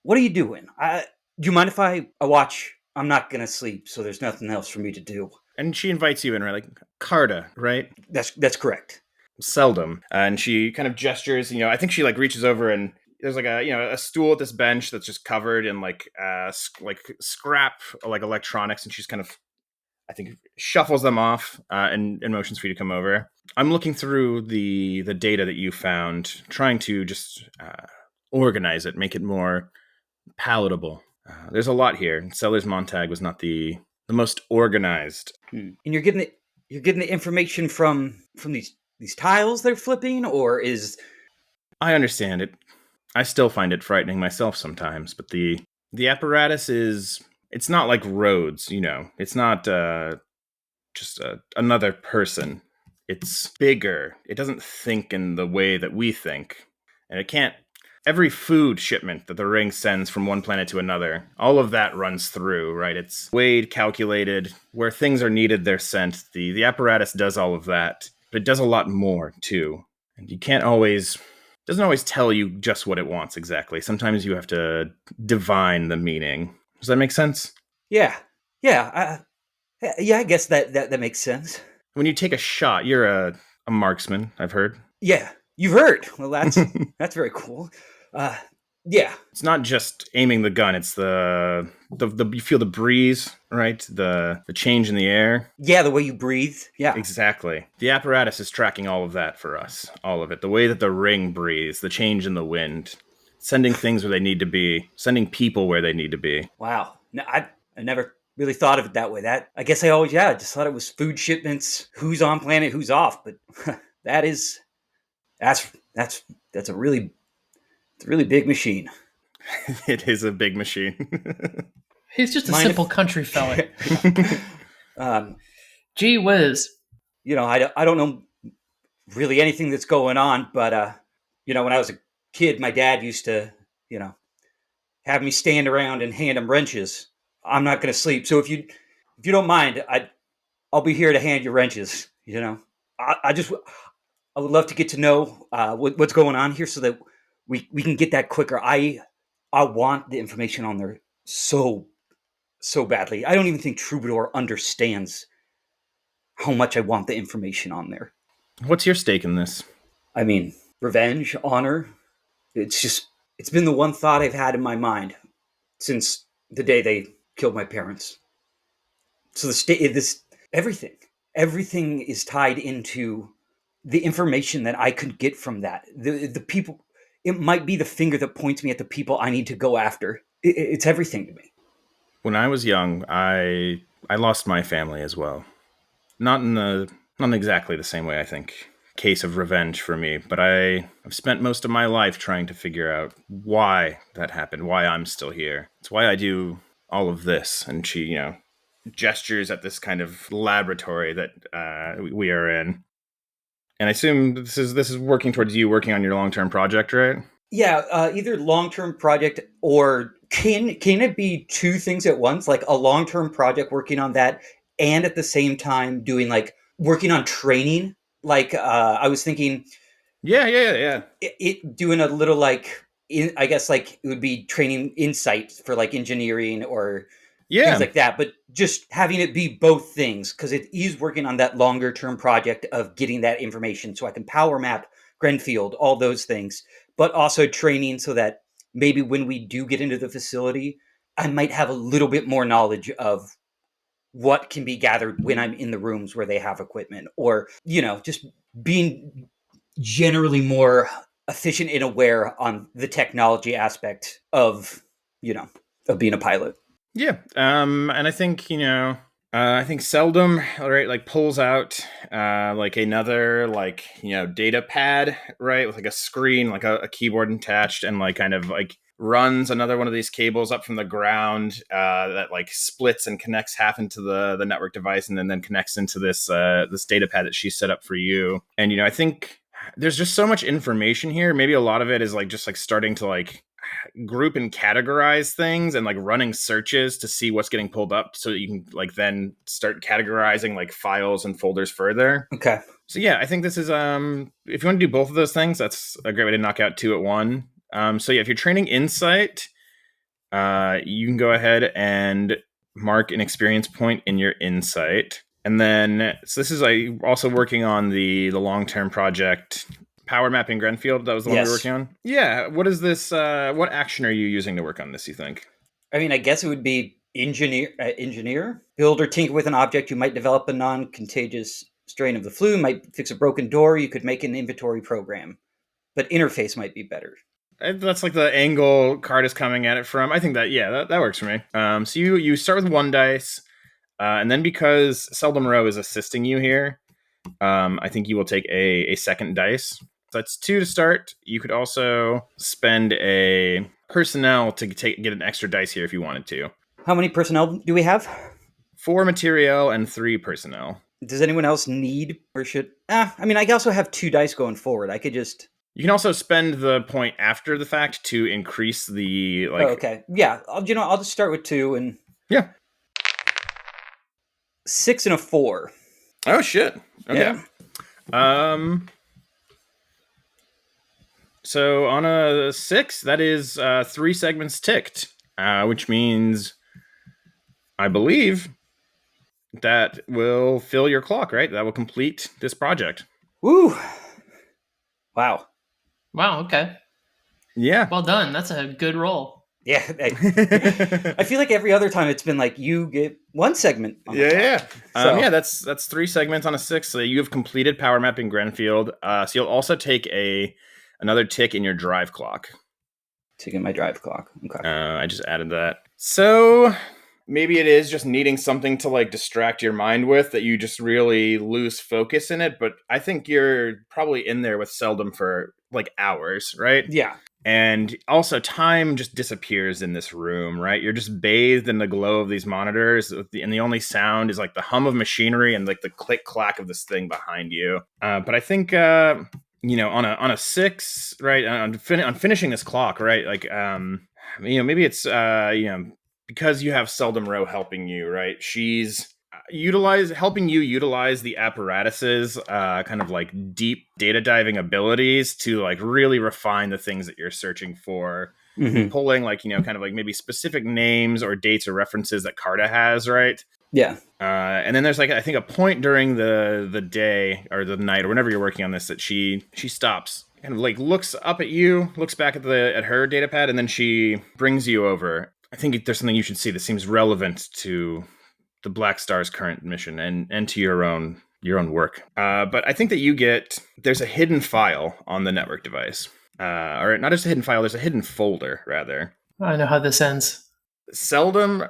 What are you doing? Do you mind if I watch? I'm not going to sleep, so there's nothing else for me to do. And she invites you in, right? Like, Carta, right? That's correct. Seldom. And she kind of gestures, I think she like reaches over and there's like a stool at this bench that's just covered in like scrap, like electronics. And she's kind of, I think, shuffles them off and motions for you to come over. I'm looking through the data that you found, trying to just organize it, make it more palatable. There's a lot here. Sellers Montag was not the most organized. And you're getting the information from these tiles they're flipping, or is... I understand it. I still find it frightening myself sometimes, but the apparatus is... It's not like roads, It's not just another person. It's bigger. It doesn't think in the way that we think. And it can't... Every food shipment that the ring sends from one planet to another, all of that runs through, right? It's weighed, calculated. Where things are needed, they're sent. The apparatus does all of that. But it does a lot more, too. And you can't always... doesn't always tell you just what it wants exactly. Sometimes you have to divine the meaning. Does that make sense? Yeah. I guess that makes sense. When you take a shot, you're a marksman, I've heard. Yeah, you've heard. Well, that's very cool. Yeah. It's not just aiming the gun. It's the you feel the breeze, right? The change in the air. Yeah, the way you breathe. Yeah. Exactly. The apparatus is tracking all of that for us. All of it. The way that the ring breathes, the change in the wind, sending things where they need to be, sending people where they need to be. Wow. No, I never really thought of it that way. That I guess I always just thought it was food shipments, who's on planet, who's off. But that's a really big machine. It is a big machine. He's just a simple country fella. Gee whiz. I don't know really anything that's going on, but when I was a kid, my dad used to, have me stand around and hand him wrenches. I'm not going to sleep, so if you don't mind, I'll be here to hand you wrenches. I would love to get to know what's going on here so that we can get that quicker. I want the information on there so badly. I don't even think Troubadour understands how much I want the information on there. What's your stake in this? I mean, revenge, honor. It's been the one thought I've had in my mind since the day they killed my parents. So everything, everything is tied into the information that I could get from that. The people, it might be the finger that points me at the people I need to go after. It's everything to me. When I was young, I lost my family as well. Not in exactly the same way, I think. Case of revenge for me, but I've spent most of my life trying to figure out why that happened, why I'm still here. It's why I do all of this. And she, gestures at this kind of laboratory that we are in. And I assume this is working towards you working on your long-term project, right? Yeah, either long-term project or can it be two things at once? Like a long-term project working on that, and at the same time doing like working on training. Like I was thinking, Yeah. it doing a little like I guess like it would be training insight for like engineering or things Yeah. like that, but just having it be both things because it is working on that longer term project of getting that information so I can power map Grenfield, all those things, but also training so that maybe when we do get into the facility, I might have a little bit more knowledge of what can be gathered when I'm in the rooms where they have equipment, or, just being generally more efficient and aware on the technology aspect of, of being a pilot. Yeah. And I think, I think Seldom, right, like pulls out like another like, data pad, right, with like a screen, like a keyboard attached, and like kind of like runs another one of these cables up from the ground that like splits and connects half into the network device, and then connects into this this data pad that she set up for you. And I think there's just so much information here. Maybe a lot of it is like just like starting to like group and categorize things and like running searches to see what's getting pulled up so that you can like then start categorizing like files and folders further. Okay. So yeah, I think this is if you want to do both of those things, that's a great way to knock out two at one. So yeah, if you're training insight, you can go ahead and mark an experience point in your insight. And then, so this is like also working on the long-term project, power mapping Grenfield. That was the one we were working on. Yeah. What is this? What action are you using to work on this, you think? I mean, I guess it would be engineer, build or tinker with an object. You might develop a non-contagious strain of the flu, might fix a broken door. You could make an inventory program, but interface might be better. That's like the angle card is coming at it from. I think that works for me. So you start with one dice, and then because Seldom Row is assisting you here, I think you will take a second dice. So that's 2 to start. You could also spend a personnel to get an extra dice here if you wanted to. How many personnel do we have? 4 material and 3 personnel. Does anyone else need or should? I mean, I also have 2 dice going forward. I could just. You can also spend the point after the fact to increase the like. Oh, okay. Yeah. I'll just start with 2 and. Yeah. 6 and a 4. Oh shit. Okay. Yeah. So on a 6, that is 3 segments ticked, which means I believe that will fill your clock, right? That will complete this project. Woo! Wow. Wow, okay. Yeah. Well done. That's a good roll. Yeah. I feel like every other time it's been like you get 1 segment. Yeah. So. Yeah, that's 3 segments on a 6. So you have completed power mapping Grenfield. So you'll also take another tick in your drive clock. Tick in my drive clock. Okay. I just added that. So maybe it is just needing something to like distract your mind with that you just really lose focus in it. But I think you're probably in there with Seldom for like hours, right? Yeah. And also time just disappears in this room, right? You're just bathed in the glow of these monitors, and the only sound is like the hum of machinery and like the click clack of this thing behind you. But I think on a 6, right? On finishing this clock, right? Like maybe it's because you have Seldom Row helping you, right? She's helping you utilize the apparatuses kind of like deep data diving abilities to like really refine the things that you're searching for. Mm-hmm. Pulling like kind of like maybe specific names or dates or references that Carta has, right? Yeah. And then there's like, I think, a point during the day or the night or whenever you're working on this that she stops, kind of like looks up at you, looks back at her data pad, and then she brings you over. I think there's something you should see that seems relevant to the Black Star's current mission and to your own work. But I think that there's a hidden file on the network device. Or not just a hidden file, there's a hidden folder, rather. I know how this ends. Sellers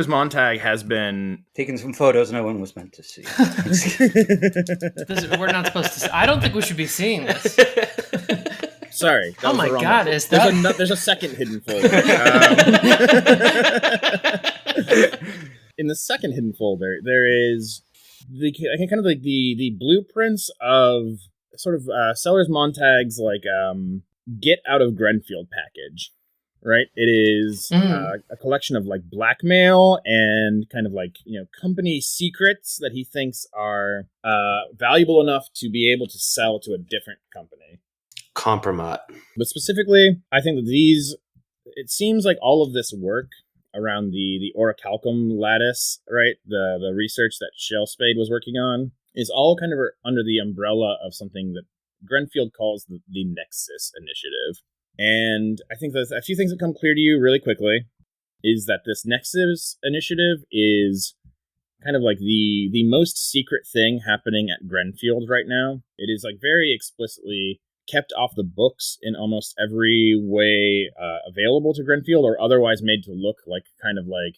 Montag has been taking some photos no one was meant to see. We're not supposed to. I don't think we should be seeing this. Sorry. Oh my God! Is that? There's a second hidden folder. In the second hidden folder, there is the blueprints of sort of Sellers Montag's get out of Grenfield package. Right, it is a collection of like blackmail and kind of like, company secrets that he thinks are valuable enough to be able to sell to a different company. Compromat. But specifically, I think that it seems like all of this work around the orichalcum lattice, right, the research that Shellspade was working on, is all kind of under the umbrella of something that Grenfield calls the Nexus Initiative. And I think there's a few things that come clear to you really quickly is that this Nexus Initiative is kind of like the most secret thing happening at Grenfield right now. It is like very explicitly kept off the books in almost every way available to Grenfield, or otherwise made to look like kind of like,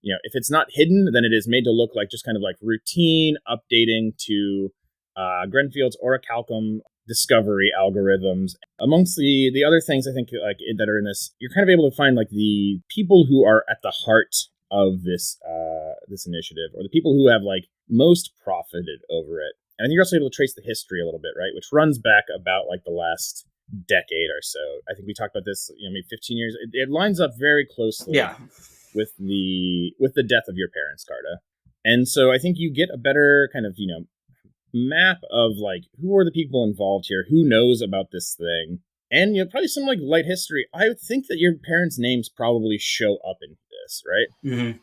if it's not hidden, then it is made to look like just kind of like routine updating to Grenfield's orichalcum discovery algorithms. Amongst the other things I think like that are in this, you're kind of able to find like the people who are at the heart of this initiative, or the people who have like most profited over it. And I think you're also able to trace the history a little bit, right, which runs back about like the last decade or so. I think we talked about this, maybe 15 years. It lines up very closely with the death of your parents, Carta. And so I think you get a better kind of, map of like who are the people involved here, who knows about this thing, and probably some like light history. I would think that your parents' names probably show up in this, right? Mm-hmm.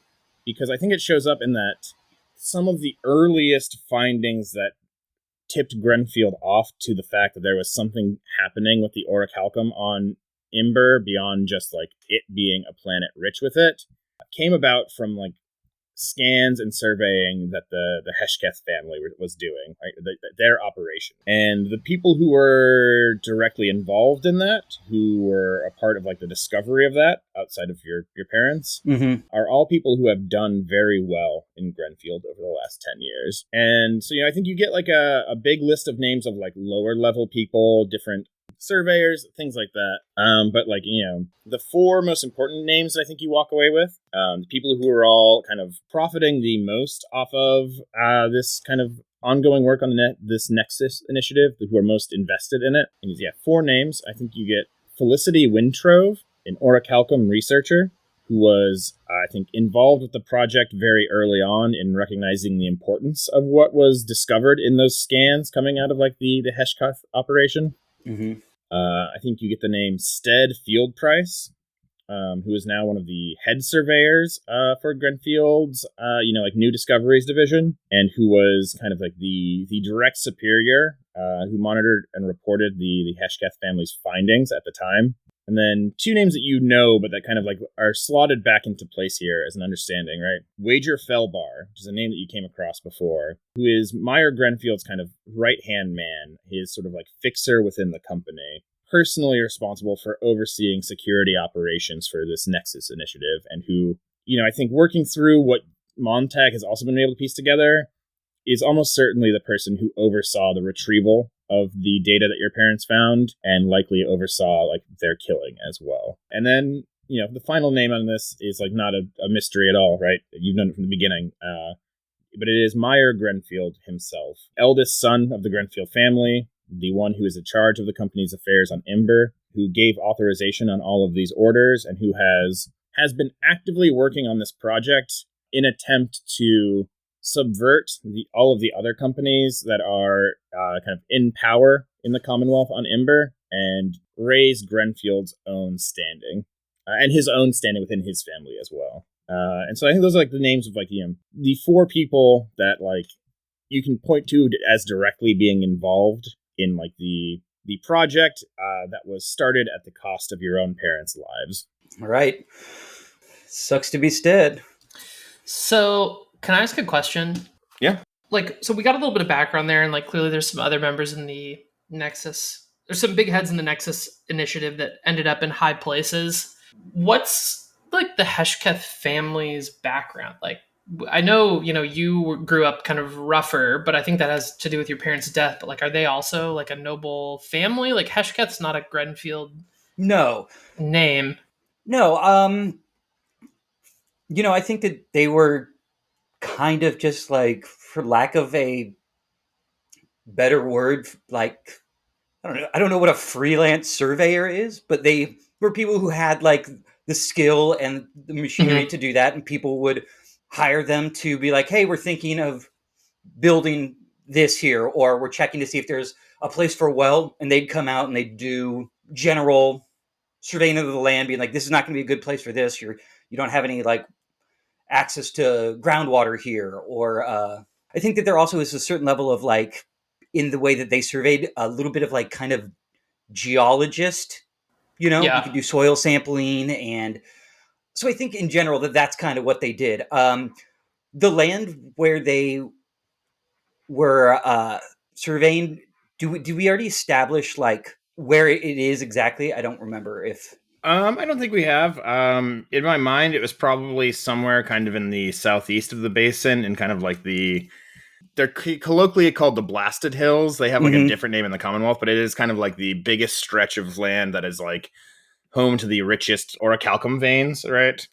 Because I think it shows up in that some of the earliest findings that tipped Grenfield off to the fact that there was something happening with the orichalcum on Imber beyond just like it being a planet rich with it came about from like scans and surveying that the Heshketh family was doing, right? Their operation. And the people who were directly involved in that, who were a part of like the discovery of that outside of your parents, are all people who have done very well in Grenfield over the last 10 years. And so, I think you get like a big list of names of like lower level people, different surveyors, things like that. But like, the four most important names that I think you walk away with, the people who are all kind of profiting the most off of this kind of ongoing work on this Nexus Initiative, who are most invested in it. And four names. I think you get Felicity Wintrove, an orichalcum researcher who was, I think, involved with the project very early on in recognizing the importance of what was discovered in those scans coming out of like the Heshketh operation. Mm-hmm. I think you get the name Stead Field Price, who is now one of the head surveyors for Grenfield's, like New Discoveries division, and who was kind of like the direct superior who monitored and reported the Heshketh family's findings at the time. And then two names that but that kind of like are slotted back into place here as an understanding, right? Wager Felbar, which is a name that you came across before, who is Meyer Grenfield's kind of right-hand man, his sort of like fixer within the company, personally responsible for overseeing security operations for this Nexus Initiative, and who, I think working through what Montag has also been able to piece together, is almost certainly the person who oversaw the retrieval of the data that your parents found, and likely oversaw like their killing as well. And then, the final name on this is like not a mystery at all, right? You've known it from the beginning. But it is Meyer Grenfield himself, eldest son of the Grenfield family, the one who is in charge of the company's affairs on Imber, who gave authorization on all of these orders, and who has been actively working on this project in attempt to subvert all of the other companies that are kind of in power in the Commonwealth on Imber, and raise Grenfield's own standing, and his own standing within his family as well. And so I think those are like the names of like the 4 people that like you can point to as directly being involved in like the project that was started at the cost of your own parents' lives. All right. Sucks to be Stead. So, can I ask a question? Yeah. Like, so we got a little bit of background there, and like clearly there's some other members in the Nexus. There's some big heads in the Nexus initiative that ended up in high places. What's like the Hesketh family's background? Like, I know, you grew up kind of rougher, but I think that has to do with your parents' death. But like, are they also like a noble family? Like, Hesketh's not a Grenfield No. name. No, I think that they were kind of just like, for lack of a better word, like, I don't know what a freelance surveyor is, but they were people who had like the skill and the machinery to do that, and people would hire them to be like, hey, we're thinking of building this here, or we're checking to see if there's a place for a well, and they'd come out and they'd do general surveying of the land, being like, this is not going to be a good place for this. You don't have any like access to groundwater here, or I think that there also is a certain level of like, in the way that they surveyed, a little bit of like kind of geologist, Yeah. you could do soil sampling. And so I think in general that's kind of what they did. The land where they were surveying, do we already establish like where it is exactly? I don't remember if... I don't think we have. In my mind, it was probably somewhere kind of in the southeast of the basin, and kind of like they're colloquially called the Blasted Hills. They have like a different name in the Commonwealth, but it is kind of like the biggest stretch of land that is like home to the richest orichalcum veins, right?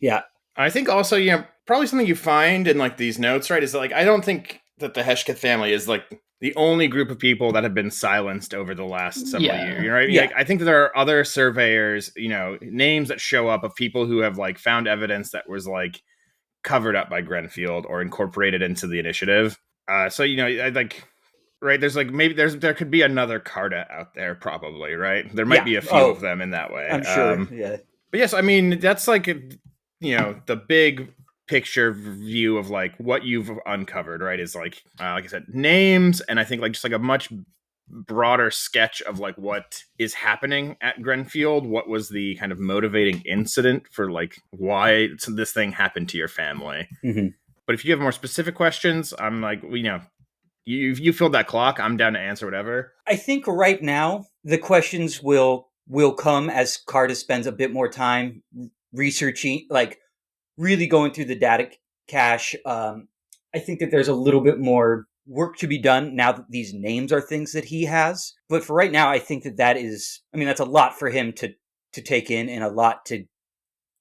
Yeah. I think also, probably something you find in like these notes, right, is that like I don't think that the Hesketh family is like the only group of people that have been silenced over the last several years, right? Yeah. Like, I think that there are other surveyors, names that show up of people who have like found evidence that was like covered up by Grenfield or incorporated into the initiative. So I like, right? There's like maybe there could be another Carta out there, probably, right? There might be a few of them in that way. I'm sure. Yeah. But yes, I mean that's like the big picture view of like what you've uncovered, right? Is like I said, names, and I think like just like a much broader sketch of like what is happening at Grenfield. What was the kind of motivating incident for like why this thing happened to your family? Mm-hmm. But if you have more specific questions, I'm like, you filled that clock. I'm down to answer whatever. I think right now the questions will come as Carta spends a bit more time researching, like really going through the data cache. I think that there's a little bit more work to be done now that these names are things that he has. But for right now, I think that is, that's a lot for him to take in, and a lot to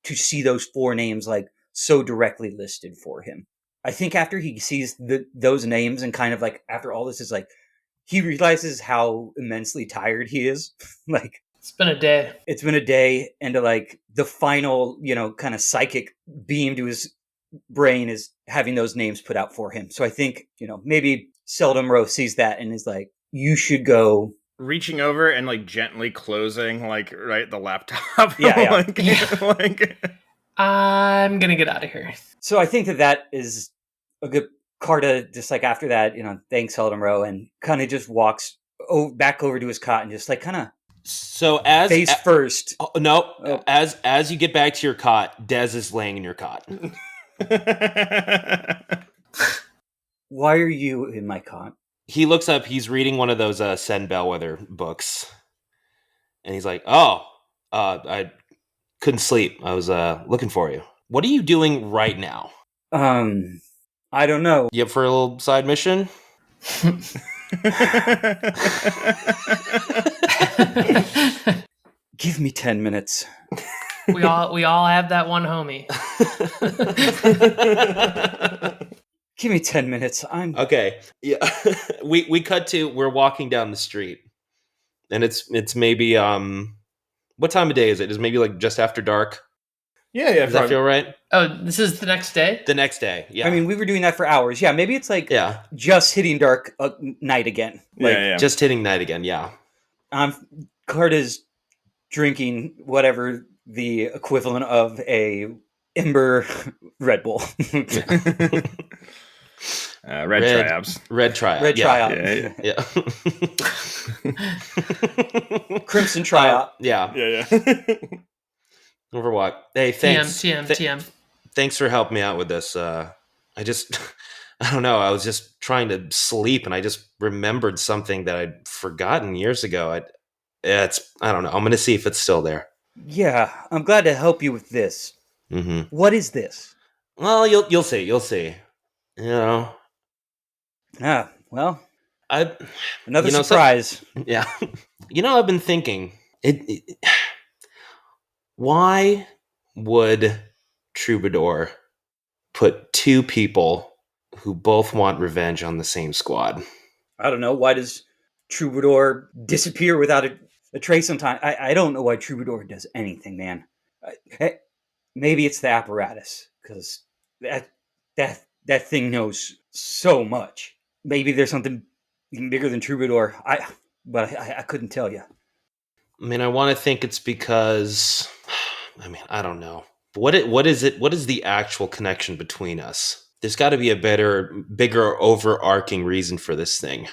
see those 4 names like so directly listed for him. I think after he sees those names, and kind of like after all this is like, he realizes how immensely tired he is. Like, it's been a day, and like the final, kind of psychic beam to his brain is having those names put out for him. So I think, maybe Seldom Rowe sees that and is like, you should go. Reaching over and like gently closing like right the laptop. Yeah. like I'm gonna get out of here. So I think that is a good... Carta just like after that, thanks Seldom Rowe, and kind of just walks back over to his cot and just like kind of... So as face first. As you get back to your cot, Dez is laying in your cot. Why are you in my cot? He looks up. He's reading one of those Send Bellwether books, and he's like, "Oh, I couldn't sleep. I was looking for you. What are you doing right now?" I don't know. You up for a little side mission? Give me 10 minutes. We all have that one homie. Give me 10 minutes. I'm okay. Yeah. we cut to, we're walking down the street, and it's maybe what time of day is it? Is it maybe like just after dark? Yeah. Does that feel right? Oh, this is the next day? The next day, yeah. we were doing that for hours. Yeah, maybe it's like just hitting dark night again. Like, just hitting night again, yeah. Carta's drinking whatever the equivalent of a Ember Red Bull. Red Triops. Red Triop. Red Yeah. Triop. Yeah. Crimson Triop. Yeah. Overwatch. Hey, thanks. TM. Thanks for helping me out with this. I just, I don't know. I was just trying to sleep, and I just remembered something that I'd forgotten years ago. I don't know. I'm gonna see if it's still there. Yeah, I'm glad to help you with this. Mm-hmm. What is this? Well, you'll see. You'll see. You know, Well, I another surprise. Yeah. I've been thinking. Why would Troubadour put two people who both want revenge on the same squad? I don't know. Why does Troubadour disappear without a trace on time? I don't know why Troubadour does anything, man. Maybe it's the apparatus, because that thing knows so much. Maybe there's something even bigger than Troubadour. But I couldn't tell you. I mean, I want to think it's because, I don't know. What is it? What is the actual connection between us? There's got to be a bigger, overarching reason for this thing.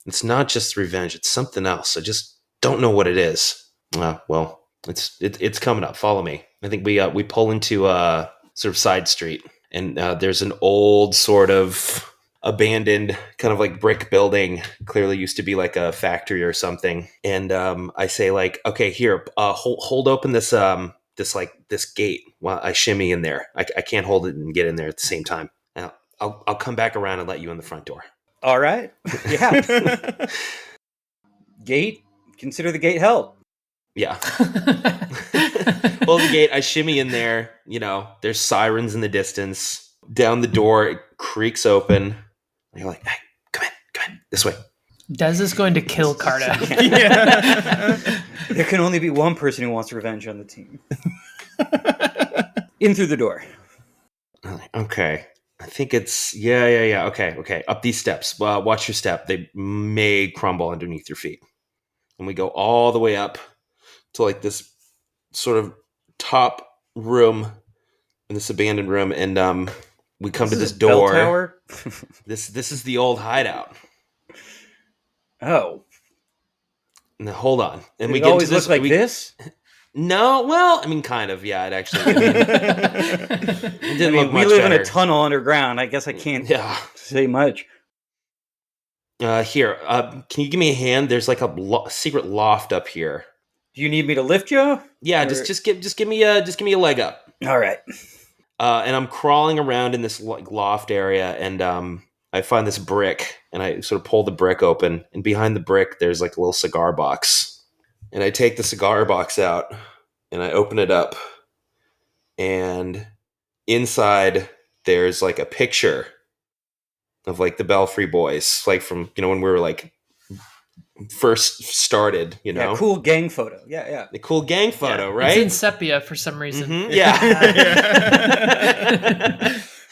It's not just revenge. It's something else. I just don't know what it is. Well, it's coming up. Follow me. I think we pull into a sort of side street, and there's an old sort of abandoned kind of like brick building. Clearly used to be like a factory or something. And I say like, okay, here, hold open this gate while I shimmy in there. I can't hold it and get in there at the same time. I'll come back around and let you in the front door. All right. Yeah. Gate. Consider the gate held. Yeah. Well, the gate, I shimmy in there. There's sirens in the distance. Down the door, it creaks open. And you're like, hey, come in, this way. Dez is going to kill Carta. Yeah. There can only be one person who wants revenge on the team. In through the door. Okay. I think it's, yeah. Okay. Up these steps. Watch your step. They may crumble underneath your feet. And we go all the way up to like this sort of top room in this abandoned room. And we come to this door. Bell tower? This is the old hideout. Oh. Now, hold on. And we always look like this? No, well, kind of. Yeah, it actually. It didn't look much we live better. in a tunnel underground. I guess I can't say much. Here, can you give me a hand? There's like a secret loft up here. Do you need me to lift you? Yeah, or... just give me a leg up. All right. And I'm crawling around in this loft area, and I find this brick, and I sort of pull the brick open, and behind the brick, there's like a little cigar box. And I take the cigar box out, and I open it up, and inside there's like a picture of like the Belfry Boys, like from, when we were like first started, Yeah, cool gang photo. Yeah. The cool gang photo, right? It's in sepia for some reason. Mm-hmm. Yeah.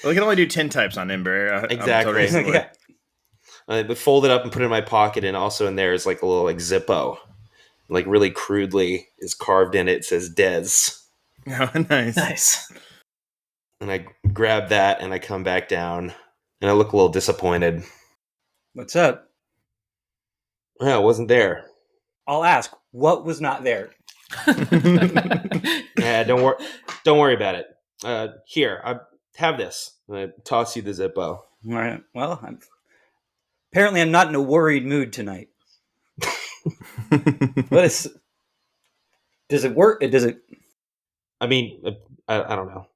Well, we can only do tintypes on Ember. Exactly. Yeah. I fold it up and put it in my pocket, and also in there is like a little like Zippo. Like really crudely is carved in it. It says Dez. Oh, nice. Nice. And I grab that and I come back down and I look a little disappointed. What's up? Yeah, it wasn't there. I'll ask, what was not there? Yeah, don't worry about it. Here, I have this. And I toss you the Zippo. All right. Well, apparently I'm not in a worried mood tonight. Does it work? Does it? I don't know.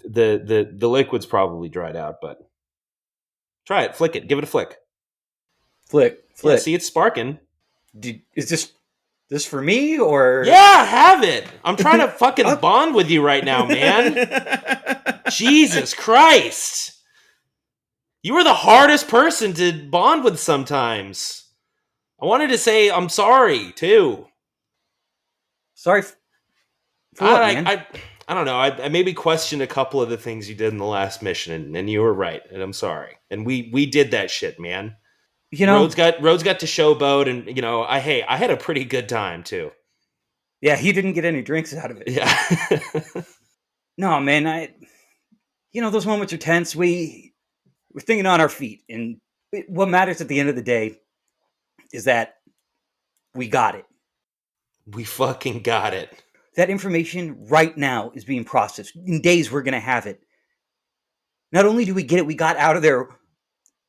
The liquid's probably dried out, but try it. Flick it. Give it a flick. Flick. Yeah, see, it's sparking. Is this for me or? Yeah, have it. I'm trying to fucking bond with you right now, man. Jesus Christ. You are the hardest person to bond with sometimes. I wanted to say I'm sorry, too. Sorry for what, man? I don't know. I maybe questioned a couple of the things you did in the last mission, and you were right, and I'm sorry. And we did that shit, man. Rhodes got to showboat, and I had a pretty good time too. Yeah, he didn't get any drinks out of it. Yeah. No, man, those moments are tense. We're thinking on our feet, and what matters at the end of the day is that we got it. We fucking got it. That information right now is being processed. In days, we're going to have it. Not only do we get it, we got out of there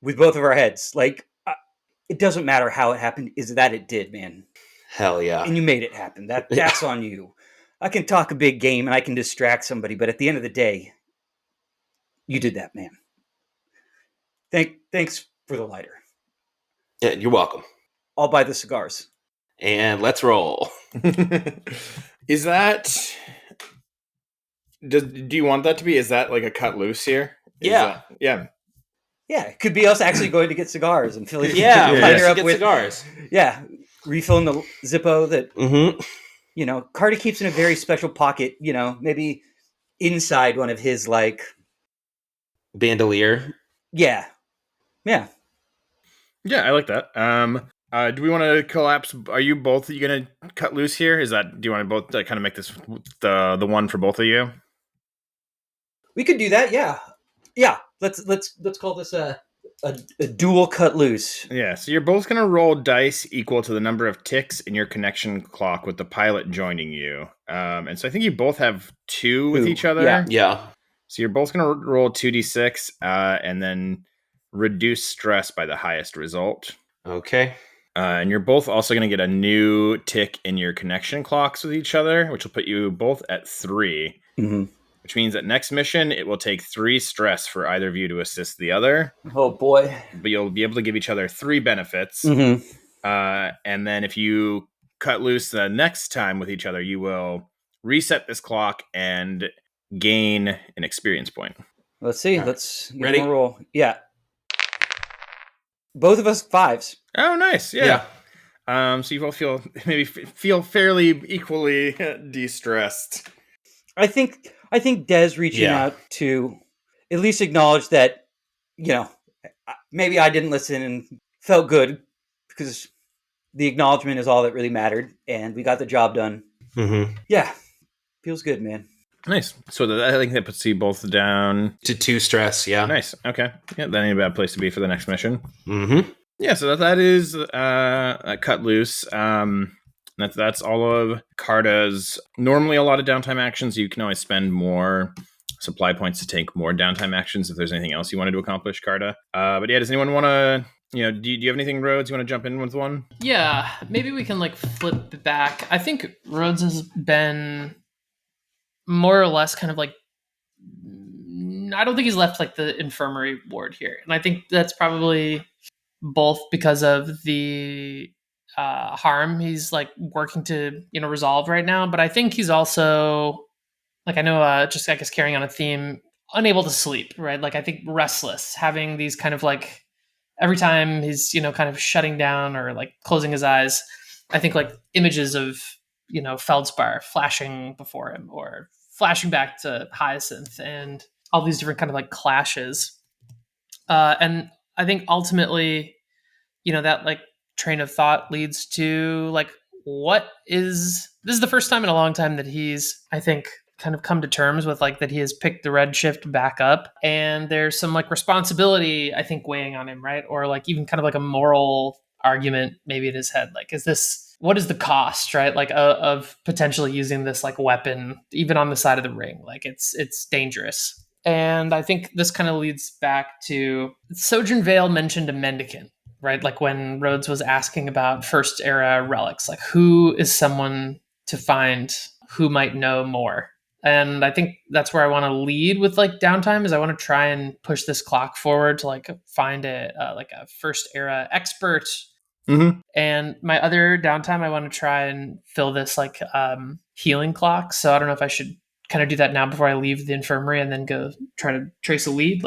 with both of our heads. Like, it doesn't matter how it happened, is that it did, man. Hell yeah. And you made it happen. That's on you. I can talk a big game and I can distract somebody, but at the end of the day, you did that, man. Thanks for the lighter. Yeah, you're welcome. I'll buy the cigars. And let's roll. Is that... Do you want that to be... Is that like a cut loose here? Yeah. Yeah. Yeah, it could be us actually going to get cigars and filling Yeah, the we lighter should up get with cigars. Yeah, refilling the Zippo that Mm-hmm. Cardi keeps in a very special pocket. Maybe inside one of his Bandolier. Yeah. Yeah, I like that. Do we want to collapse? Are you going to cut loose here? Do you want to both kind of make this the one for both of you? We could do that. Yeah. Yeah. Let's call this a dual cut loose. Yeah. So you're both going to roll dice equal to the number of ticks in your connection clock with the pilot joining you. And so I think you both have 2 with each other. Yeah. Yeah. So you're both going to roll 2d6 and then reduce stress by the highest result. Okay. And you're both also going to get a new tick in your connection clocks with each other, which will put you both at 3. Mm-hmm. Which means that next mission, it will take 3 stress for either of you to assist the other. Oh, boy. But you'll be able to give each other 3 benefits. Mm-hmm. And then if you cut loose the next time with each other, you will reset this clock and gain an experience point. Let's see. Right. Let's get Ready? a roll. Yeah. Both of us 5s. Oh, nice. Yeah. So you both feel fairly equally de-stressed. I think Des reaching out to at least acknowledge that, maybe I didn't listen and felt good because the acknowledgement is all that really mattered and we got the job done. Mm-hmm. Yeah. Feels good, man. Nice. So I think that puts you both down To 2 stress, yeah. Nice. Okay. Yeah, that ain't a bad place to be for the next mission. Mm-hmm. Yeah, so that is cut loose. That's all of Carda's normally a lot of downtime actions. You can always spend more supply points to take more downtime actions if there's anything else you wanted to accomplish, Carda. But yeah, does anyone want to, do you have anything, Rhodes? You want to jump in with one? Yeah, maybe we can flip back. I think Rhodes has been more or less kind of I don't think he's left the infirmary ward here. And I think that's probably both because of the harm he's working to resolve right now, but I think he's also I know just I guess carrying on a theme, unable to sleep, right? I think restless, having these kind of every time he's kind of shutting down or closing his eyes, I think images of Feldspar flashing before him or flashing back to Hyacinth and all these different kind of clashes, and I think ultimately that train of thought leads to this is the first time in a long time that he's, I think, kind of come to terms with that he has picked the red shift back up, and there's some responsibility, I think, weighing on him, right? Or even kind of a moral argument maybe in his head, what is the cost, right? Of potentially using this weapon even on the side of the ring. It's dangerous. And I think this kind of leads back to Sojourn Vale mentioned a mendicant, right? When Rhodes was asking about first era relics, who is someone to find who might know more? And I think that's where I want to lead with downtime, is I want to try and push this clock forward to find a first era expert. Mm-hmm. And my other downtime, I want to try and fill this healing clock. So I don't know if I should kind of do that now before I leave the infirmary and then go try to trace a lead.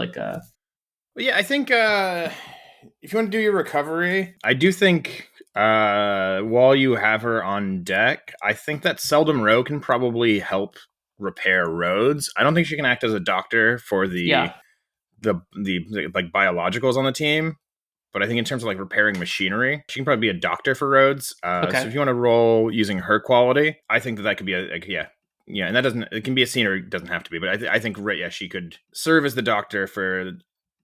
Yeah, I think if you want to do your recovery, I do think while you have her on deck, I think that Seldom Row can probably help repair Rhodes. I don't think she can act as a doctor for the biologicals on the team, but I think in terms of repairing machinery, she can probably be a doctor for Rhodes. Okay. So if you want to roll using her quality, I think that could be Yeah, and it can be a scene or it doesn't have to be, but I think, right, yeah, she could serve as the doctor for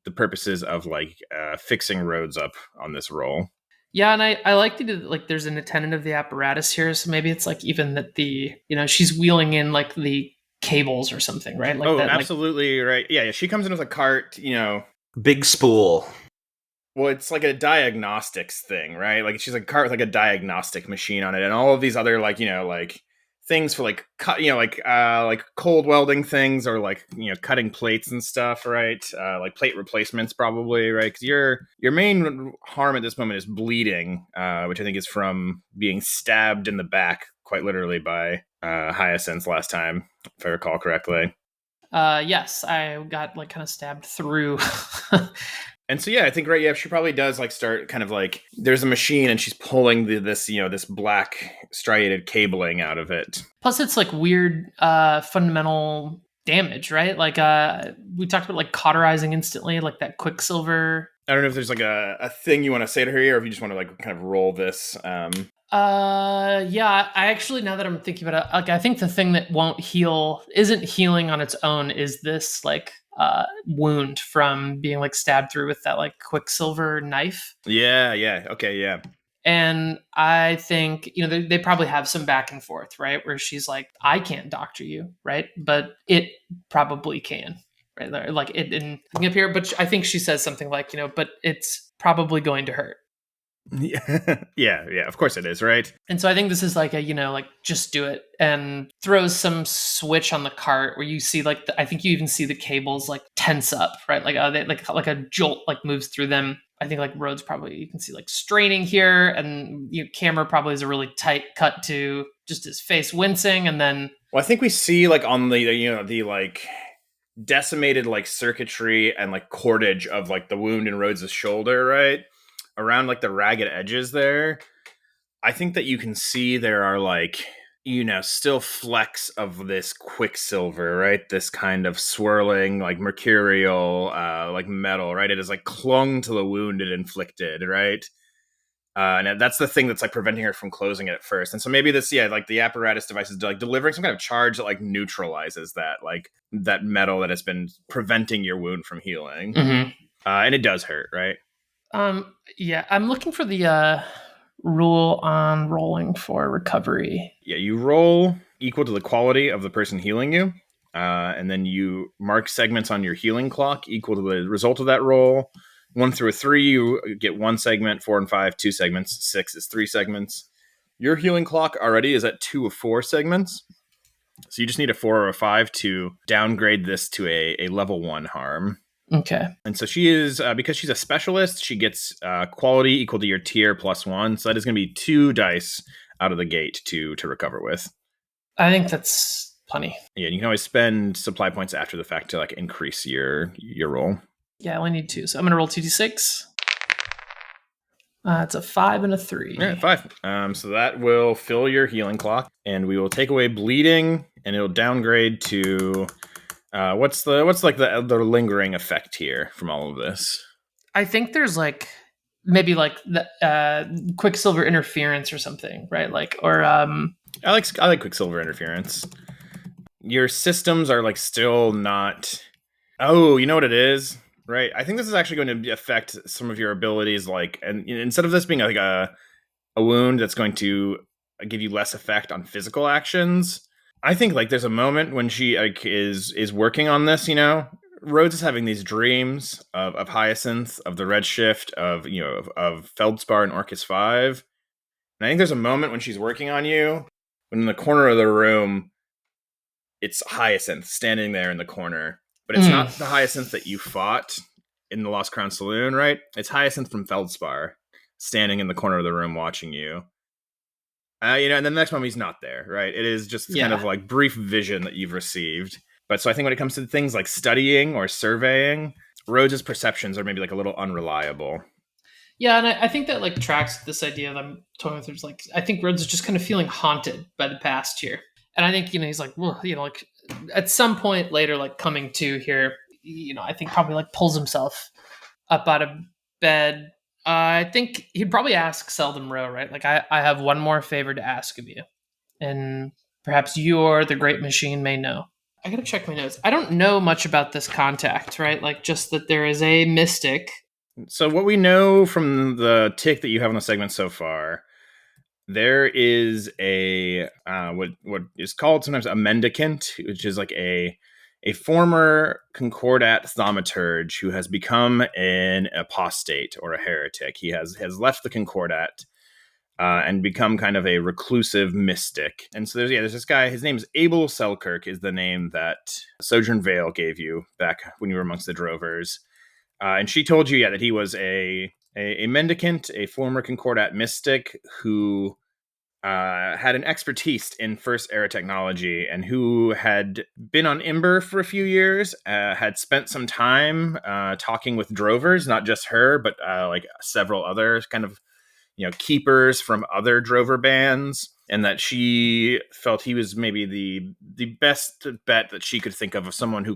the purposes of like fixing Rhodes up on this role. Yeah, and I like to do like there's an attendant of the apparatus here, so maybe it's like even that she's wheeling in like the cables or something, right? Like that. Absolutely right. Yeah, she comes in with a cart, Big spool. Well, it's like a diagnostics thing, right? Like she's like a cart with like a diagnostic machine on it, and all of these other like like things for like cut, like cold welding things or like cutting plates and stuff, right? Like plate replacements, probably, right? Because your main harm at this moment is bleeding, which I think is from being stabbed in the back, quite literally, by Hyacinth last time, if I recall correctly. Yes, I got like kind of stabbed through. And so, yeah, I think, right, yeah, she probably does like start kind of like there's a machine and she's pulling this black striated cabling out of it. Plus, it's like weird fundamental damage, right? Like we talked about like cauterizing instantly, like that Quicksilver. I don't know if there's like a thing you want to say to her here, or if you just want to like kind of roll this. Yeah, I actually, now that I'm thinking about it, like I think the thing that isn't healing on its own is this like wound from being like stabbed through with that like Quicksilver knife. Yeah, okay, yeah. And I think they probably have some back and forth, right, where she's like, I can't doctor you, right, but it probably can, right? Like it didn't up here, but I think she says something like, but it's probably going to hurt. Yeah, of course it is, right? And so I think this is like a like just do it, and throws some switch on the cart where you see like I think you even see the cables like tense up, right? Like they like a jolt like moves through them. I think like Rhodes probably you can see like straining here, and camera probably is a really tight cut to just his face wincing, and then I think we see like on the the like decimated like circuitry and like cordage of like the wound in Rhodes' shoulder, right? Around like the ragged edges there, I think that you can see there are like still flecks of this Quicksilver, right? This kind of swirling like mercurial like metal, right? It is like clung to the wound it inflicted, right? And that's the thing that's like preventing her from closing it at first. And so maybe this, like the apparatus device is like delivering some kind of charge that like neutralizes that, like that metal that has been preventing your wound from healing. Mm-hmm. And it does hurt, right? Yeah, I'm looking for the rule on rolling for recovery. Yeah, you roll equal to the quality of the person healing you, and then you mark segments on your healing clock equal to the result of that roll. 1 through a 3, you get 1 segment. 4 and 5, 2 segments. 6 is 3 segments. Your healing clock already is at 2 of 4 segments, so you just need a 4 or a 5 to downgrade this to a level 1 harm. Okay. And so she is, because she's a specialist, she gets quality equal to your tier +1. So that is going to be 2 dice out of the gate to recover with. I think that's plenty. Yeah, you can always spend supply points after the fact to like increase your roll. Yeah, I only need 2. So I'm going to roll 2d6. It's a 5 and a 3. Yeah, 5. So that will fill your healing clock, and we will take away bleeding, and it'll downgrade to... what's like the lingering effect here from all of this? I think there's like maybe like the Quicksilver interference or something, right? Like or I like Quicksilver interference. Your systems are like still not. Oh, you know what it is, right? I think this is actually going to affect some of your abilities. Like, and instead of this being like a wound that's going to give you less effect on physical actions. I think like there's a moment when she like is working on this, Rhodes is having these dreams of Hyacinth, of the Redshift, of Feldspar and Orcus 5. And I think there's a moment when she's working on you, when in the corner of the room, it's Hyacinth standing there in the corner. But it's not the Hyacinth that you fought in the Lost Crown Saloon, right? It's Hyacinth from Feldspar standing in the corner of the room watching you. And then the next moment he's not there, right? It is just kind of like brief vision that you've received. But so I think when it comes to things like studying or surveying, Rhodes' perceptions are maybe like a little unreliable. Yeah, and I think that like tracks this idea that I'm talking with. There's like I think Rhodes is just kind of feeling haunted by the past here, and I think he's like, well, like at some point later, like coming to here, I think probably like pulls himself up out of bed. I think he'd probably ask Seldom Row, right? Like, I have one more favor to ask of you. And perhaps you or the great machine may know. I gotta check my notes. I don't know much about this contact, right? Like, just that there is a mystic. So what we know from the tick that you have on the segment so far, there is a what is called sometimes a mendicant, which is like a former Concordat thaumaturge who has become an apostate or a heretic. He has left the Concordat and become kind of a reclusive mystic. And so there's this guy, his name's Abel Selkirk, is the name that Sojourn Vale gave you back when you were amongst the Drovers. And she told you, that he was a mendicant, a former Concordat mystic who had an expertise in first era technology and who had been on Imber for a few years, had spent some time talking with Drovers, not just her, but like several other kind of keepers from other Drover bands, and that she felt he was maybe the best bet that she could think of someone who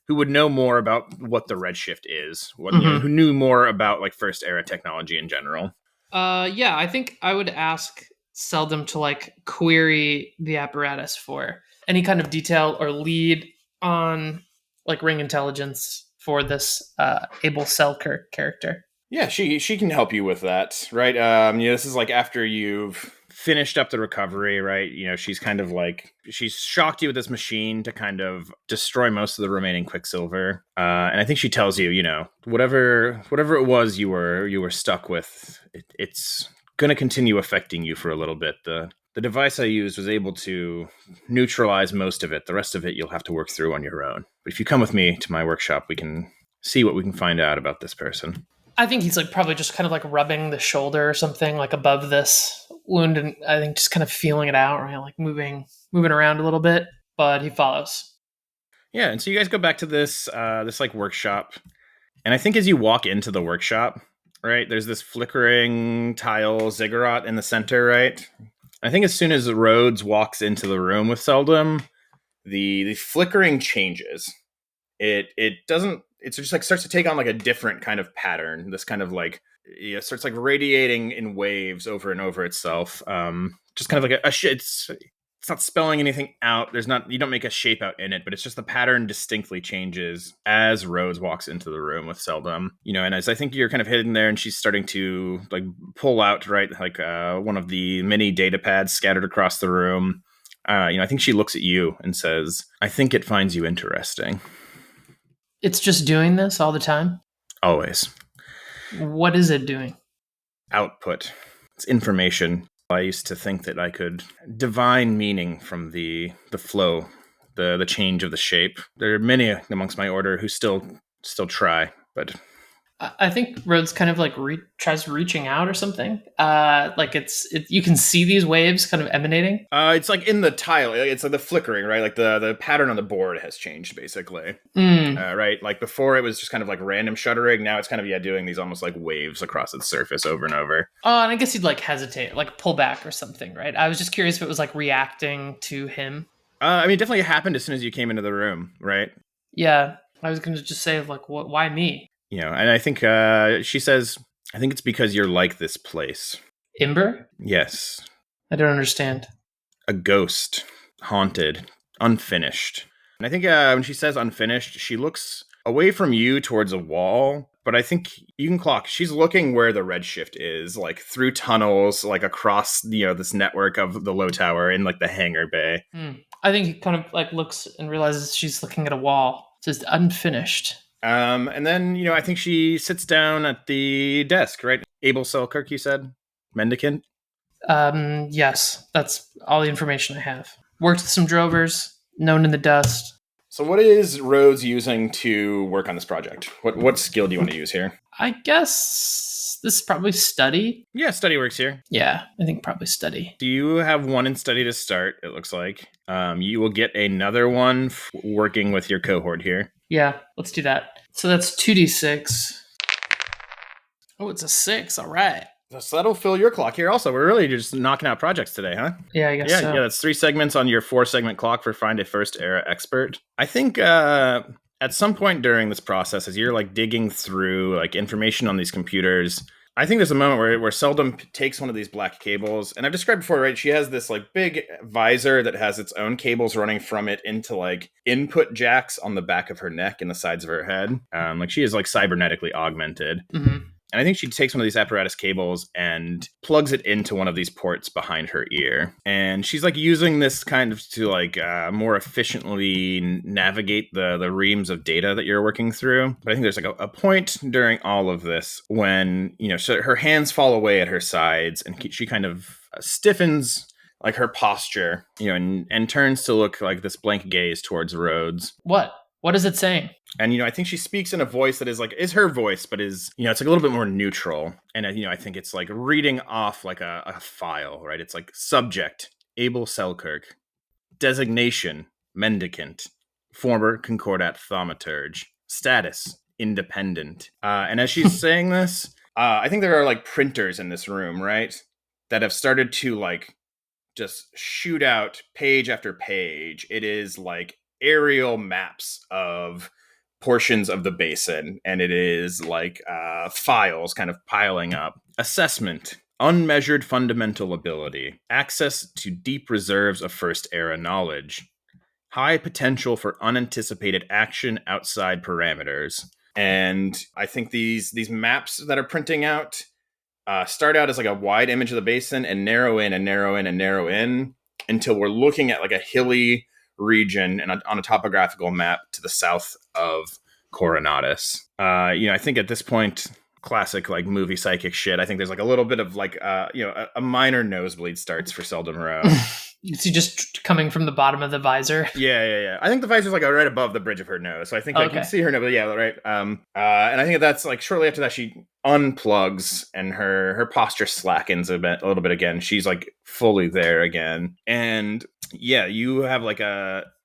would know more about what the redshift is, who knew more about like first era technology in general. Yeah, I think I would ask Seldom to like query the apparatus for any kind of detail or lead on like ring intelligence for this Abel Selkirk character. Yeah, she can help you with that, right? This is like after you've finished up the recovery, right? She's kind of like, she's shocked you with this machine to kind of destroy most of the remaining Quicksilver, and I think she tells you, whatever it was you were stuck with, it's going to continue affecting you for a little bit. The device I used was able to neutralize most of it. The rest of it you'll have to work through on your own. But if you come with me to my workshop, we can see what we can find out about this person. I think he's like probably just kind of like rubbing the shoulder or something like above this wound, and I think just kind of feeling it out, right? Like moving around a little bit, but he follows. Yeah, and so you guys go back to this like workshop, and I think as you walk into the workshop, right, there's this flickering tile ziggurat in the center, right? I think as soon as Rhodes walks into the room with Seldom, the flickering changes. It doesn't. It just like starts to take on like a different kind of pattern. This kind of like starts like radiating in waves over and over itself. Just kind of like it's not spelling anything out. You don't make a shape out in it, but it's just the pattern distinctly changes as Rose walks into the room with Seldom. And as I think you're kind of hidden there, and she's starting to like pull out, right, like one of the many data pads scattered across the room. I think she looks at you and says, "I think it finds you interesting." It's just doing this all the time? Always. What is it doing? Output. It's information. I used to think that I could divine meaning from the flow, the change of the shape. There are many amongst my order who still try, but I think Rhodes kind of like tries reaching out or something. Like you can see these waves kind of emanating. It's like in the tile. It's like the flickering, right? Like the pattern on the board has changed basically. Right? Like before it was just kind of like random shuddering. Now it's kind of doing these almost like waves across its surface over and over. Oh, and I guess he'd like hesitate, like pull back or something, right? I was just curious if it was like reacting to him. I mean, it definitely happened as soon as you came into the room, right? Yeah, I was going to just say like, why me? And I think she says, I think it's because you're like this place. Imber? Yes. I don't understand. A ghost. Haunted. Unfinished. And I think when she says unfinished, she looks away from you towards a wall. But I think you can clock. She's looking where the redshift is, like through tunnels, like across, this network of the low tower in like the hangar bay. I think he kind of like looks and realizes she's looking at a wall. It says unfinished. And then, I think she sits down at the desk, right? Abel Selkirk, you said? Mendicant? Yes, that's all the information I have. Worked with some drovers, known in the dust. So what is Rhodes using to work on this project? What skill do you want to use here? I guess this is probably study. Yeah, study works here. Yeah, I think probably study. Do you have one in study to start, it looks like. You will get another one working with your cohort here. Yeah, let's do that. So that's 2d6. Oh, it's a 6. All right. So that'll fill your clock here also. We're really just knocking out projects today, huh? Yeah, I guess so. Yeah, that's 3 segments on your 4-segment clock for Find a First Era Expert. I think at some point during this process, as you're like digging through like information on these computers, I think there's a moment where Seldom takes one of these black cables, and I've described before, right? She has this like big visor that has its own cables running from it into like input jacks on the back of her neck and the sides of her head. Like she is like cybernetically augmented. Mm-hmm. And I think she takes one of these apparatus cables and plugs it into one of these ports behind her ear. And she's like using this kind of to like more efficiently navigate the reams of data that you're working through. But I think there's like a point during all of this when, so her hands fall away at her sides and she kind of stiffens like her posture, and turns to look like this blank gaze towards Rhodes. What is it saying? And, I think she speaks in a voice that is her voice, but is, it's like a little bit more neutral. And, I think it's like reading off like a file, right? It's like subject, Abel Selkirk, designation, mendicant, former Concordat thaumaturge, status, independent. And as she's saying this, I think there are like printers in this room, right? That have started to like just shoot out page after page. It is like aerial maps of portions of the basin, and it is like files kind of piling up. Assessment, unmeasured fundamental ability, access to deep reserves of first era knowledge, high potential for unanticipated action outside parameters. And I think these maps that are printing out start out as like a wide image of the basin and narrow in and narrow in and narrow in until we're looking at like a hilly region and on a topographical map to the south of Coronatus. I think at this point, classic like movie psychic shit. I think there's like a little bit of like a minor nosebleed starts for Seldom Rowe. Is he just coming from the bottom of the visor? Yeah. I think the visor's like right above the bridge of her nose, so I think I can see her nose. But yeah, right. And I think that's like shortly after that she unplugs and her posture slackens a little bit again. She's like fully there again, and yeah, you have like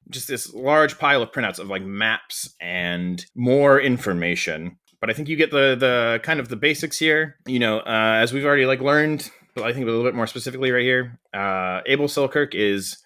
just this large pile of printouts of like maps and more information. But I think you get the kind of the basics here. As we've already like learned. But I think a little bit more specifically right here, Abel Selkirk is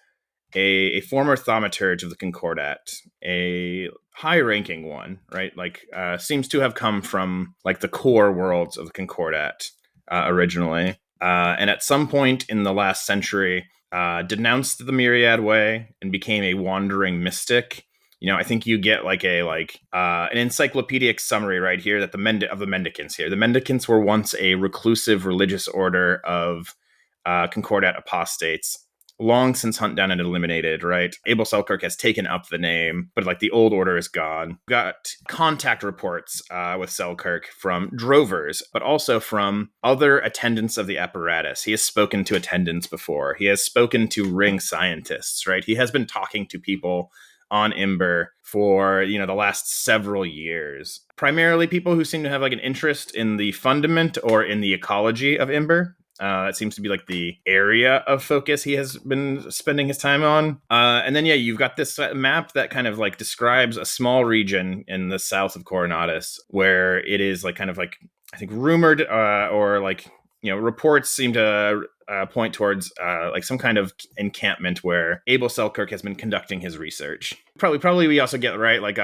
a former thaumaturge of the Concordat, a high-ranking one, right? Like, seems to have come from like the core worlds of the Concordat originally, and at some point in the last century, denounced the Myriad Way and became a wandering mystic. I think you get like an encyclopedic summary right here that the mendicants here. The mendicants were once a reclusive religious order of Concordat apostates, long since hunt down and eliminated, right? Abel Selkirk has taken up the name, but like the old order is gone. We've got contact reports with Selkirk from drovers, but also from other attendants of the apparatus. He has spoken to attendants before. He has spoken to ring scientists, right? He has been talking to people on Imber for, the last several years. Primarily people who seem to have like an interest in the fundament or in the ecology of Imber. That seems to be like the area of focus he has been spending his time on. And then, you've got this map that kind of like describes a small region in the south of Coronatus where it is like kind of like, I think rumored or like, reports seem to point towards like some kind of encampment where Abel Selkirk has been conducting his research. Probably we also get right like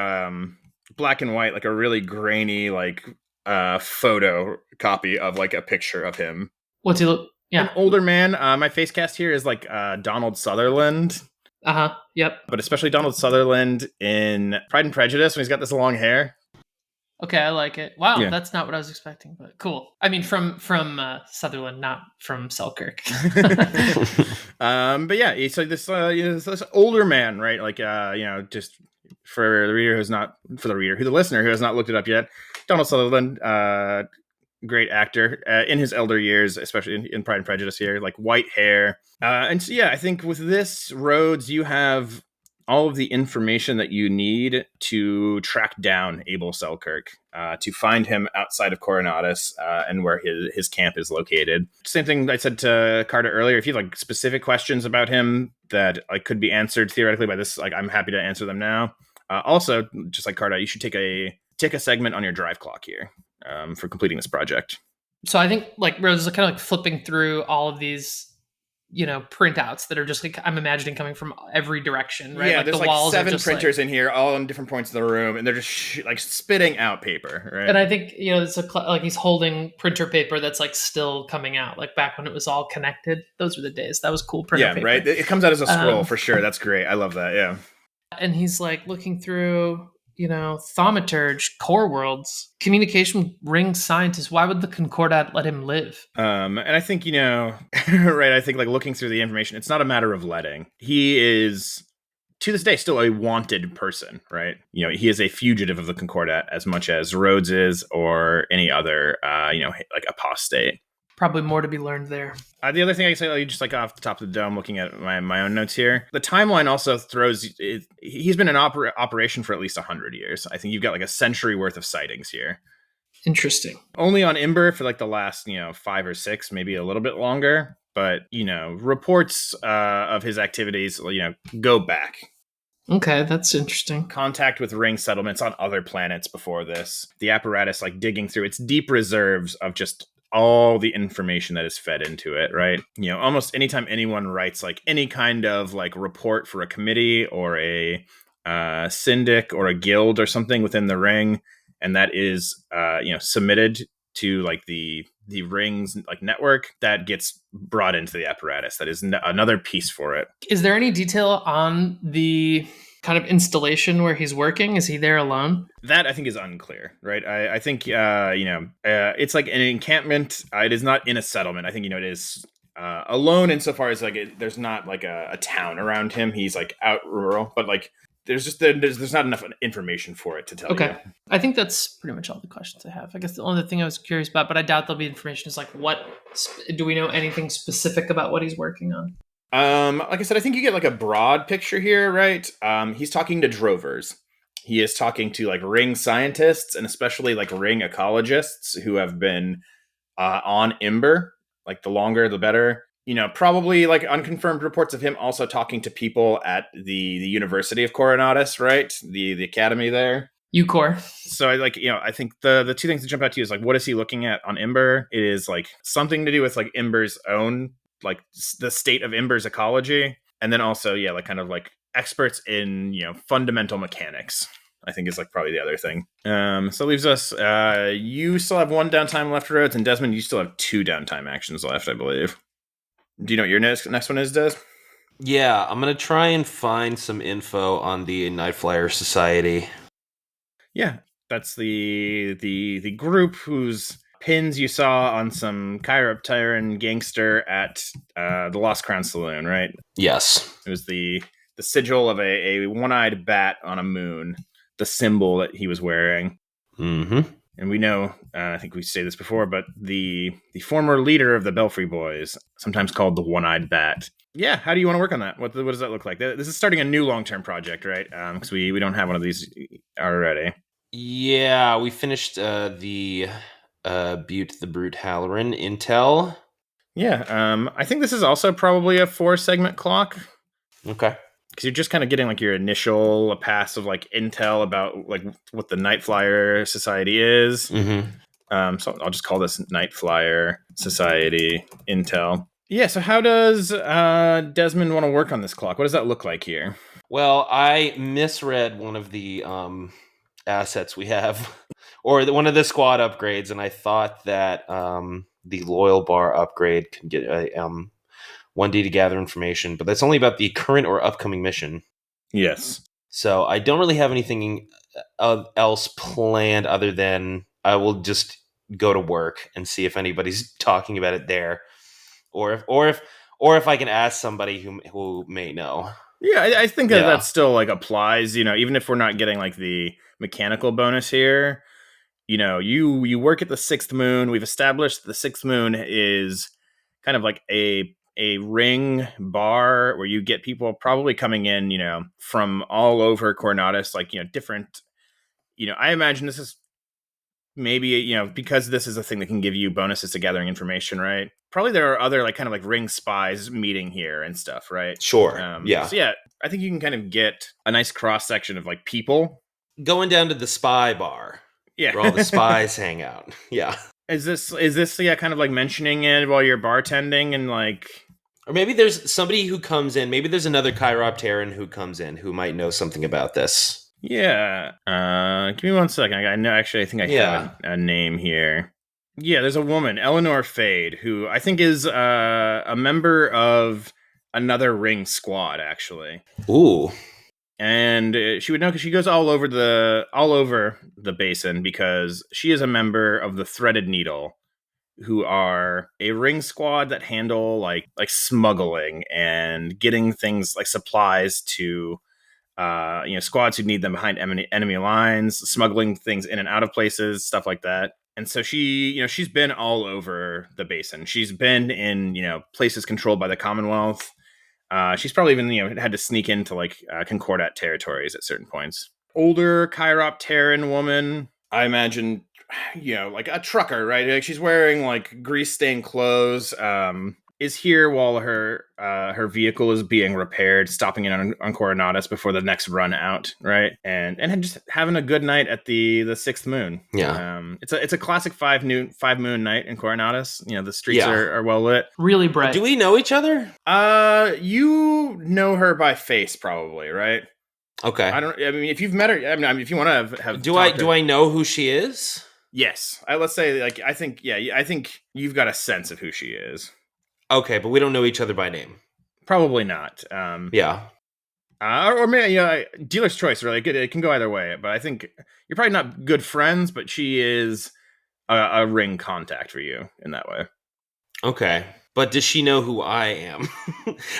black and white, like a really grainy like photo copy of like a picture of him. What's he look? Yeah, an older man. My face cast here is like Donald Sutherland. Yep. But especially Donald Sutherland in Pride and Prejudice when he's got this long hair. Okay, I like it. Wow, Yeah. That's not what I was expecting, but cool. I mean, from Sutherland, not from Selkirk. But yeah, so this older man, right? Like just for the listener who has not looked it up yet, Donald Sutherland, great actor in his elder years, especially in Pride and Prejudice here, like white hair. And so yeah, I think with this Rhodes, you have all of the information that you need to track down Abel Selkirk, to find him outside of Coronatus and where his camp is located. Same thing I said to Carter earlier. If you have like specific questions about him that like could be answered theoretically by this, like I'm happy to answer them now. Also, just like Carter, you should take a segment on your drive clock here for completing this project. So I think like Rose is kind of like flipping through all of these printouts that are just like, I'm imagining coming from every direction, right? Yeah, like there's the like walls are 7 just printers in here, all in different points of the room, and they're just like spitting out paper, right? And I think it's like he's holding printer paper that's like still coming out, like back when it was all connected. Those were the days. That was cool printer paper. Right. It comes out as a scroll for sure. That's great. I love that. Yeah. And he's like looking through, thaumaturge, core worlds, communication ring scientist. Why would the Concordat let him live? And I think, right, I think like looking through the information, it's not a matter of letting. He is, to this day, still a wanted person, right? He is a fugitive of the Concordat as much as Rhodes is or any other, like apostate. Probably more to be learned there. The other thing I say, just like off the top of the dome, looking at my own notes here, the timeline also throws. He's been in operation for at least 100 years. I think you've got like a century worth of sightings here. Interesting. Only on Imber for like the last 5 or 6, maybe a little bit longer. But reports of his activities, go back. Okay, that's interesting. Contact with ring settlements on other planets before this. The apparatus like digging through its deep reserves of just all the information that is fed into it, right? Almost anytime anyone writes like any kind of like report for a committee or a syndic or a guild or something within the ring, and that is submitted to like the rings like network, that gets brought into the apparatus. That is another piece for it. Is there any detail on the kind of installation where he's working? Is he there alone? That I think is unclear, right? I think it's like an encampment. It is not in a settlement. I think it is alone insofar as like there's not like a town around him. He's like out rural, but like there's not enough information for it to tell you. Okay, I think that's pretty much all the questions I have. I guess the only thing I was curious about, but I doubt there'll be information, is like, what do we know anything specific about what he's working on? Like I said, I think you get like a broad picture here, right? He's talking to drovers. He is talking to like ring scientists and especially like ring ecologists who have been on Imber. Like the longer, the better. Probably like unconfirmed reports of him also talking to people at the University of Coronatus, right? The academy there. UCor. So I think the two things that jump out to you is like, what is he looking at on Imber? It is like something to do with like Imber's own, like the state of Imber's ecology. And then also, like kind of like experts in, fundamental mechanics, I think is like probably the other thing. So it leaves us, you still have 1 downtime left, Rhodes, and Desmond, you still have 2 downtime actions left, I believe. Do you know what your next one is, Des? Yeah, I'm going to try and find some info on the Night Flyer Society. Yeah, that's the group whose pins you saw on some Chiropteran gangster at the Lost Crown Saloon, right? Yes. It was the sigil of a one-eyed bat on a moon, the symbol that he was wearing. Mm-hmm. And we know, I think we say this before, but the former leader of the Belfry Boys, sometimes called the One-Eyed Bat. Yeah, how do you want to work on that? What does that look like? This is starting a new long-term project, right? Because we don't have one of these already. Yeah, we finished the Butte the Brute Halloran intel. Yeah, I think this is also probably a 4-segment clock. Okay. Because you're just kind of getting like your initial pass of like intel about like what the Night Flyer Society is. Mm-hmm. So I'll just call this Night Flyer Society intel. Yeah. So how does Desmond want to work on this clock? What does that look like here? Well, I misread one of the assets we have, or one of the squad upgrades, and I thought that the Loyal Bar upgrade can get a 1D to gather information, but that's only about the current or upcoming mission. Yes. So I don't really have anything else planned other than I will just go to work and see if anybody's talking about it there, or if I can ask somebody who may know. Yeah, I think that still like applies. Even if we're not getting like the mechanical bonus here, you work at the 6th moon. We've established the 6th moon is kind of like a ring bar where you get people probably coming in, from all over Coronatus, like, different, I imagine this is maybe, because this is a thing that can give you bonuses to gathering information, right? Probably there are other like kind of like ring spies meeting here and stuff, right? Sure. Yeah. So yeah, I think you can kind of get a nice cross section of like people going down to the spy bar. Yeah. Where all the spies hang out. Yeah. Is this kind of like mentioning it while you're bartending and like... Or maybe there's somebody who comes in. Maybe there's another chiropteran who comes in who might know something about this. Yeah. Give me 1 second. I know. Actually, I think I have a name here. Yeah, there's a woman, Eleanor Fade, who I think is a member of another ring squad, actually. Ooh. And she would know because she goes all over the basin because she is a member of the Threaded Needle, who are a ring squad that handle like smuggling and getting things like supplies to squads who need them behind enemy lines, smuggling things in and out of places, stuff like that. And so she's been all over the basin. She's been in places controlled by the Commonwealth. She's probably even had to sneak into like Concordat territories at certain points. Older chiropteran woman, I imagine, like a trucker, right? Like she's wearing like grease-stained clothes. Is here while her vehicle is being repaired, stopping in on Coronatus before the next run out, right? And just having a good night at the sixth moon. Yeah. It's a classic five moon night in Coronatus. The streets are well lit. Really bright. Do we know each other? You know her by face, probably, right? Okay. I mean, if you've met her, if you want to have. Do I know who she is? Yes. Let's say like I think you've got a sense of who she is. Okay, but we don't know each other by name. Probably not. Yeah. Or maybe dealer's choice. Really, it can go either way. But I think you're probably not good friends, but she is a ring contact for you in that way. Okay, but does she know who I am?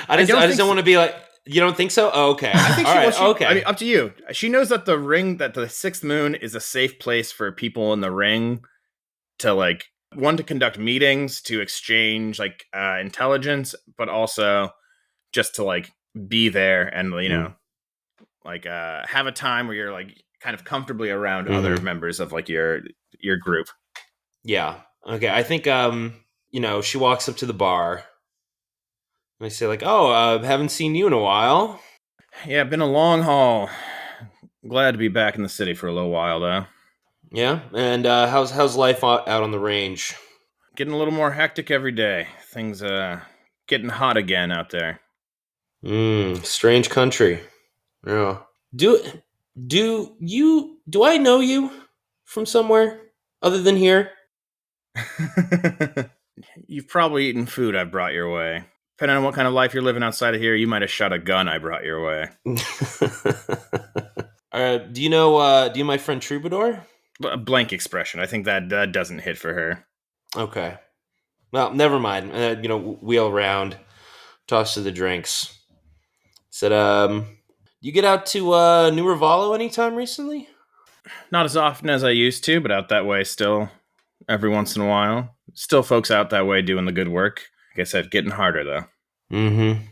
I just don't want to be like. You don't think so? Oh, okay. I think okay. I mean, up to you. She knows that the sixth moon is a safe place for people in the ring to like. One, to conduct meetings, to exchange like intelligence, but also just to like be there and have a time where you're like kind of comfortably around other members of like your group. Yeah. Okay. I think she walks up to the bar and I say like, "Oh, haven't seen you in a while." Yeah, been a long haul. Glad to be back in the city for a little while though. Yeah, and how's life out on the range? Getting a little more hectic every day. Things getting hot again out there. Strange country. Yeah. Do I know you from somewhere other than here? You've probably eaten food I brought your way. Depending on what kind of life you're living outside of here, you might have shot a gun I brought your way. Do you know my friend Troubadour? A blank expression. I think that doesn't hit for her. Okay. Well, never mind. Wheel around, toss to the drinks. Said, you get out to New Ravallo anytime recently? Not as often as I used to, but out that way still. Every once in a while. Still folks out that way doing the good work. I guess it's getting harder, though. Mm-hmm.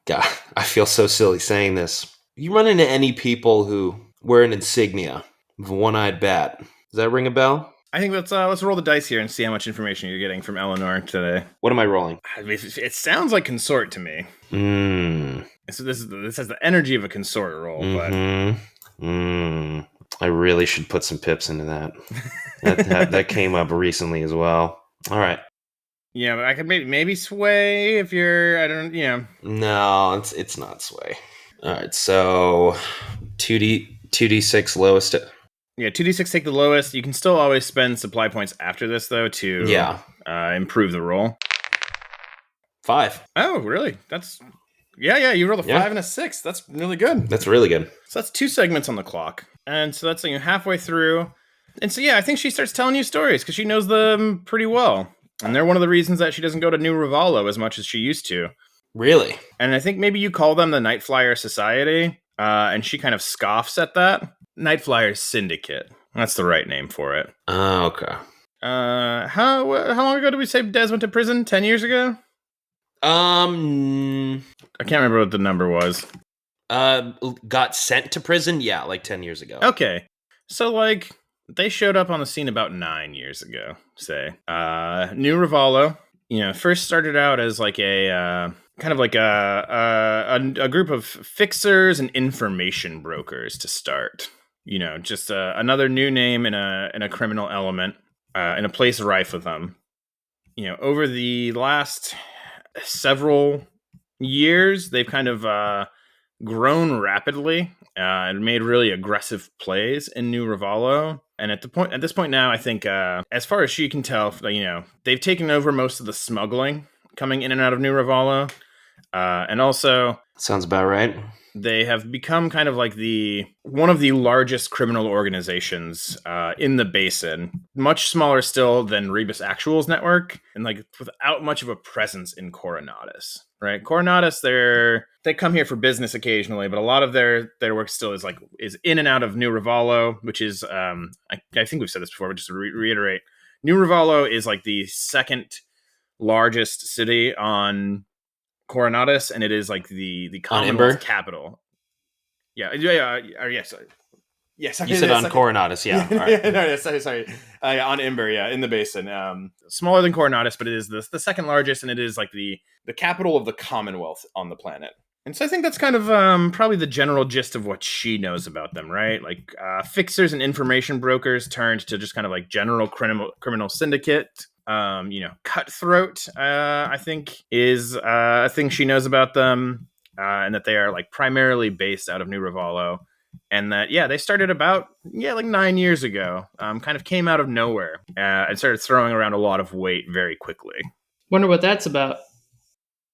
God, I feel so silly saying this. You run into any people who wear an insignia of a one-eyed bat? Does that ring a bell? I think let's roll the dice here and see how much information you're getting from Eleanor today. What am I rolling? I mean, it sounds like consort to me. So this has the energy of a consort roll, but I really should put some pips into that. That came up recently as well. All right. Yeah, but I could maybe sway if you're. I don't. No, it's not sway. All right, so 2d6 lowest. Yeah, 2d6 take the lowest. You can still always spend supply points after this, though, to improve the roll. 5. Oh, really? That's... Yeah, you rolled a 5 and a 6. That's really good. That's really good. So that's 2 segments on the clock. And so that's halfway through. And so, I think she starts telling you stories, because she knows them pretty well. And they're one of the reasons that she doesn't go to New Ravallo as much as she used to. Really? And I think maybe you call them the Night Flyer Society, and she kind of scoffs at that. Night Flyers Syndicate. That's the right name for it. Oh, okay. How long ago did we say Des went to prison? 10 years ago? I can't remember what the number was. Got sent to prison? Yeah, like 10 years ago. Okay. So, they showed up on the scene about 9 years ago, say. New Ravallo, first started out as a group of fixers and information brokers to start. Just another new name in a criminal element, in a place rife with them. Over the last several years, they've kind of grown rapidly and made really aggressive plays in New Ravallo. And at this point now, I think as far as she can tell, they've taken over most of the smuggling coming in and out of New Ravallo, and also Sounds about right. they have become kind of like one of the largest criminal organizations in the basin, much smaller still than Rebus Actual's network, and like without much of a presence in Coronatus. Right, Coronatus, they come here for business occasionally, but a lot of their work still is in and out of New Ravallo, which is I think we've said this before, but just to reiterate, New Ravallo is like the second largest city on Coronatus, and it is like the Commonwealth capital. Yeah. Yes. Yes. You said on Coronatus, yeah. Right. No, sorry. On Imber, yeah, in the basin. Smaller than Coronatus, but it is the second largest, and it is like the capital of the Commonwealth on the planet. And so I think that's kind of probably the general gist of what she knows about them, right? Like fixers and information brokers turned to just kind of like general criminal syndicate. Cutthroat, I think, is a thing she knows about them, and that they are like primarily based out of New Ravallo, and that they started about like 9 years ago. Kind of came out of nowhere and started throwing around a lot of weight very quickly. Wonder what that's about.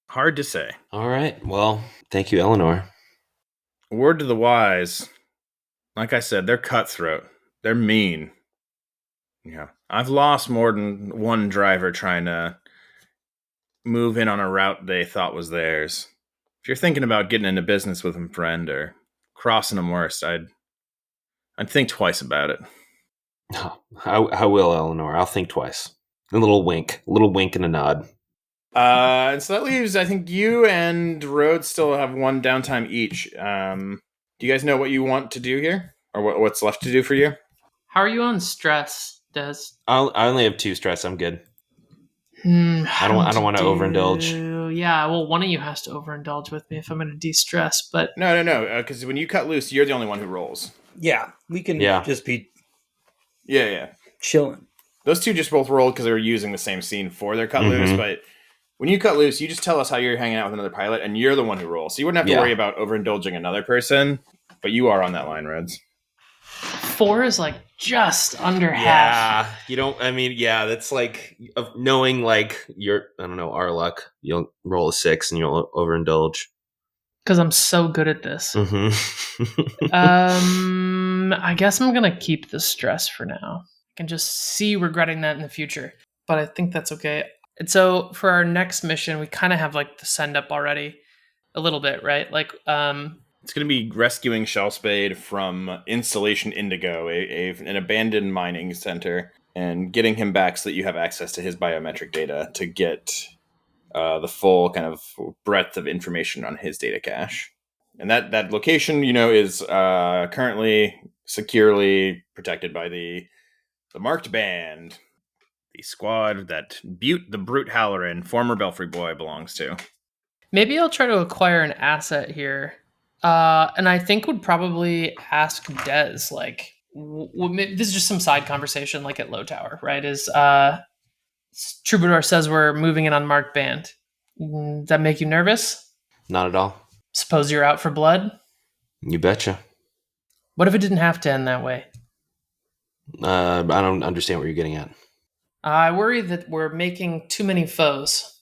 Hard to say. All right. Well, thank you, Eleanor. Word to the wise. Like I said, they're cutthroat. They're mean. Yeah, I've lost more than one driver trying to move in on a route they thought was theirs. If you're thinking about getting into business with them, friend, or crossing them worst, I'd think twice about it. I will, Eleanor. I'll think twice. A little wink and a nod. And so that leaves, I think, you and Rhodes still have one downtime each. Do you guys know what you want to do here, or what's left to do for you? How are you on stress, Des? I only have 2 stress. I'm good. I don't want to overindulge. Yeah, well, one of you has to overindulge with me if I'm going to de-stress. But no, because when you cut loose, you're the only one who rolls. Yeah, we can just be chilling. Those two just both rolled because they were using the same scene for their cut loose. But when you cut loose, you just tell us how you're hanging out with another pilot, and you're the one who rolls. So you wouldn't have to worry about overindulging another person, but you are on that line, Reds. 4 is like just under half. Yeah, you don't. I mean, that's like knowing like our luck. You'll roll a 6 and you'll overindulge. Because I'm so good at this. I guess I'm gonna keep the stress for now. I can just see regretting that in the future, but I think that's okay. And so for our next mission, we kind of have like the send up already, a little bit, right? Like, it's going to be rescuing Shellspade from Installation Indigo, an abandoned mining center, and getting him back so that you have access to his biometric data to get the full kind of breadth of information on his data cache. And that location, is currently securely protected by the Marked Band, the squad that Butte the Brute Halloran, former Belfry boy, belongs to. Maybe I'll try to acquire an asset here. And I think would probably ask Des, like, this is just some side conversation, like at Low Tower, right? Troubadour says we're moving in on Marked Band. Does that make you nervous? Not at all. Suppose you're out for blood? You betcha. What if it didn't have to end that way? I don't understand what you're getting at. I worry that we're making too many foes.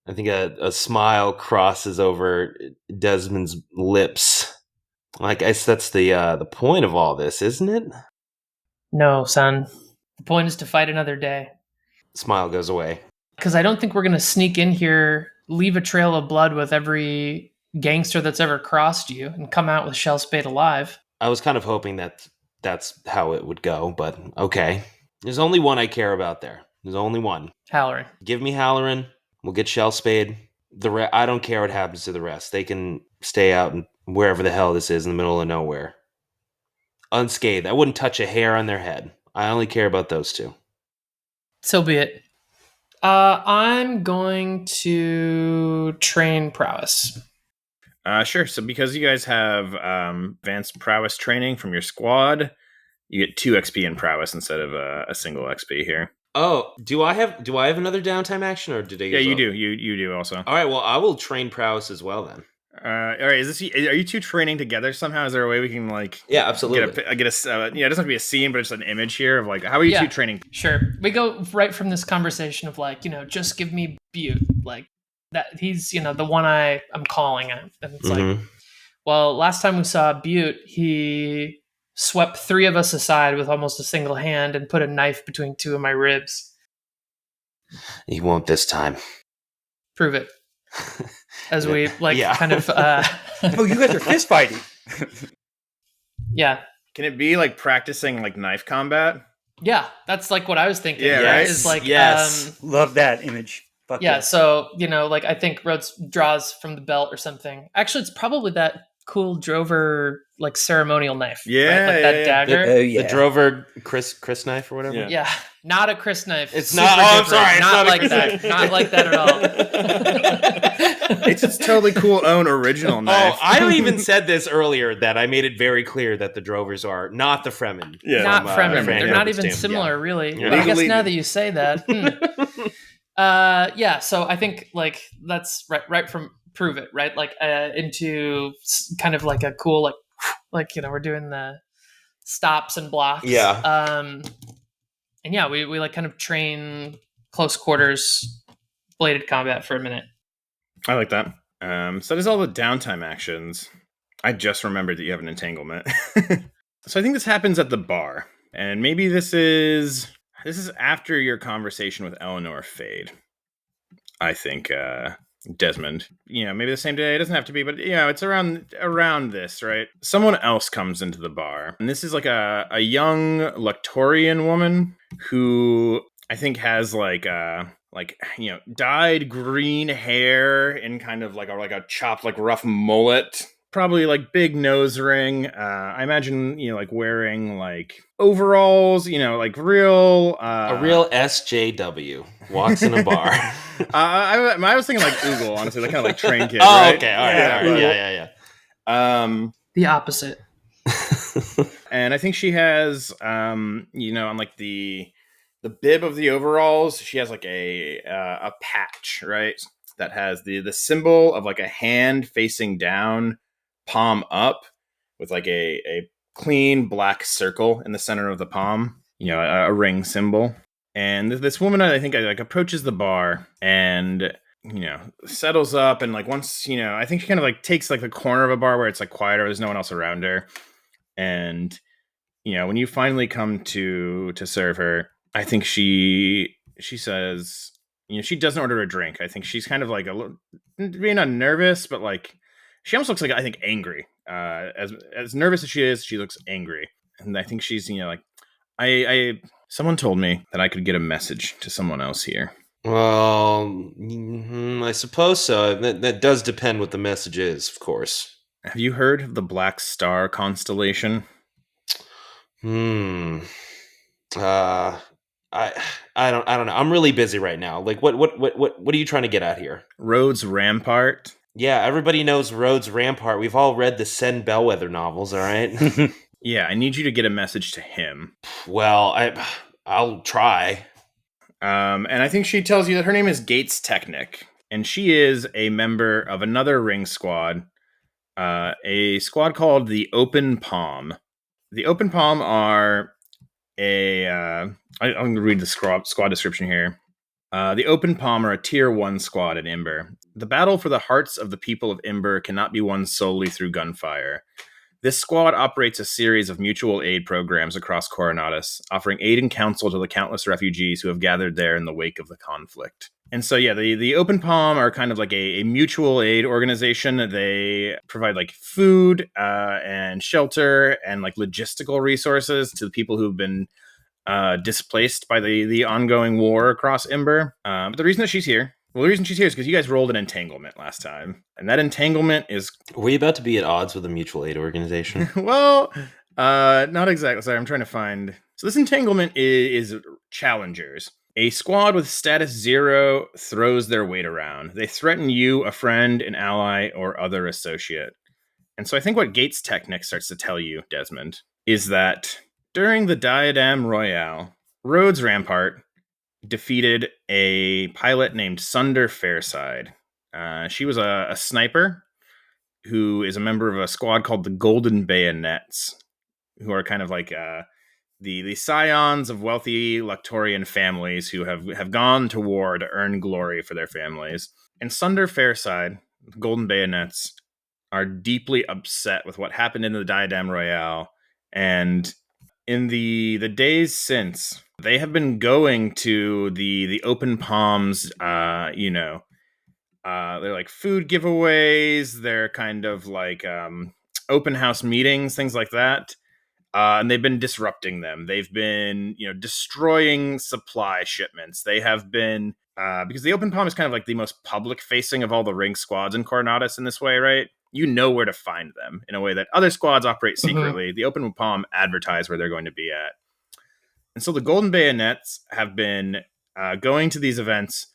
I think a smile crosses over Desmond's lips. Like, I guess that's the point of all this, isn't it? No, son. The point is to fight another day. Smile goes away. Because I don't think we're going to sneak in here, leave a trail of blood with every gangster that's ever crossed you, and come out with Shellspade alive. I was kind of hoping that that's how it would go, but okay. There's only one I care about there. There's only one. Halloran. Give me Halloran. We'll get Shellspade. I don't care what happens to the rest. They can stay out in wherever the hell this is in the middle of nowhere. Unscathed. I wouldn't touch a hair on their head. I only care about those two. So be it. I'm going to train prowess. Sure. So because you guys have advanced prowess training from your squad, you get 2 XP in prowess instead of a single XP here. Oh, do I have another downtime action, or did I? Yeah, use you all- do. You do also. All right. Well, I will train prowess as well then. All right. Are you two training together somehow? Is there a way we can like Yeah, absolutely. get a it doesn't have to be a scene, but just an image here of like how are you two training? Sure. We go right from this conversation of like, just give me Butte. Like that he's, the one I'm calling at. And it's like, well, last time we saw Butte, he swept 3 of us aside with almost a single hand and put a knife between 2 of my ribs. He won't this time. Prove it. As we kind of Oh, you guys are fist fighting. Yeah. Can it be like practicing like knife combat? Yeah, that's like what I was thinking. Yeah, right? right? Is like Love that image. Fuck yeah, so I think Rhodes draws from the belt or something. Actually, it's probably that cool drover like ceremonial knife. Yeah, right? Like that dagger. yeah. The drover Chris knife or whatever. Yeah, not a Chris knife. It's Super not. Oh, I'm different. sorry. It's Not not a like Chris that. knife. Not like that at all. It's its totally cool own original knife. Oh, I even said this earlier that I made it very clear that the drovers are not the Fremen. Yeah. Not Fremen. Frank They're not Herbert's even team. similar, really. Yeah. But I guess Legally- now that you say that, yeah. So I think like that's right from prove it, right? Like into kind of like a cool like we're doing the stops and blocks. Yeah. And yeah, we like kind of train close quarters bladed combat for a minute. I like that. So there's all the downtime actions. I just remembered that you have an entanglement. So I think this happens at the bar. And maybe this is after your conversation with Eleanor Fade. I think Desmond. Maybe the same day. It doesn't have to be, but it's around this, right? Someone else comes into the bar. And this is like a young Lectorian woman who I think has dyed green hair in kind of like a chopped like rough mullet, probably like big nose ring. I imagine like wearing like overalls, like real A real SJW walks in a bar. I was thinking like Oogle, honestly, like kind of like train kid. Oh, right? okay. All right. Yeah. The opposite. And I think she has on like the bib of the overalls, she has like a patch, right? That has the symbol of like a hand facing down, palm up, with like a clean black circle in the center of the palm, a ring symbol. And this woman, I think, like approaches the bar and settles up, and like once I think she kind of like takes like the corner of a bar where it's like quieter, there's no one else around her, and when you finally come to serve her, I think she says, she doesn't order a drink. I think she's kind of like a little, maybe not nervous, but like she almost looks like, I think, angry. As nervous as she is, she looks angry, and I think she's like, someone told me that I could get a message to someone else here. Well, I suppose so. That does depend what the message is, of course. Have you heard of the Black Star Constellation? I don't know. I'm really busy right now. Like, what are you trying to get at here? Rhodes Rampart. Yeah, everybody knows Rhodes Rampart. We've all read the Sen Bellwether novels, all right? Yeah, I need you to get a message to him. Well, I'll try. And I think she tells you that her name is Gates Technic, and she is a member of another ring squad, a squad called the Open Palm. The Open Palm are I'm going to read the squad description here. The Open Palm are a Tier 1 squad at Imber. The battle for the hearts of the people of Imber cannot be won solely through gunfire. This squad operates a series of mutual aid programs across Coronatus, offering aid and counsel to the countless refugees who have gathered there in the wake of the conflict. And so, yeah, the Open Palm are kind of like a mutual aid organization. They provide like food and shelter and like logistical resources to the people who've been displaced by the ongoing war across Imber. But the reason that she's here, is because you guys rolled an entanglement last time. And that entanglement is... Were we about to be at odds with a mutual aid organization? Well, not exactly. Sorry, I'm trying to find... So this entanglement is challengers. A squad with status 0 throws their weight around. They threaten you, a friend, an ally, or other associate. And so I think what Gates Technic starts to tell you, Desmond, is that during the Diadem Royale, Rhodes Rampart defeated a pilot named Sunder Fairside. She was a sniper who is a member of a squad called the Golden Bayonets, who are kind of like the scions of wealthy Lectorian families who have gone to war to earn glory for their families. And Sunder Fairside, the Golden Bayonets, are deeply upset with what happened in the Diadem Royale. And in the days since, they have been going to the Open Palms, they're like food giveaways, they're kind of like open house meetings, things like that. And they've been disrupting them. They've been, destroying supply shipments. They have been, because the Open Palm is kind of like the most public facing of all the ring squads in Coronatus in this way, right? You know where to find them in a way that other squads operate secretly. The Open Palm advertise where they're going to be at. And so the Golden Bayonets have been going to these events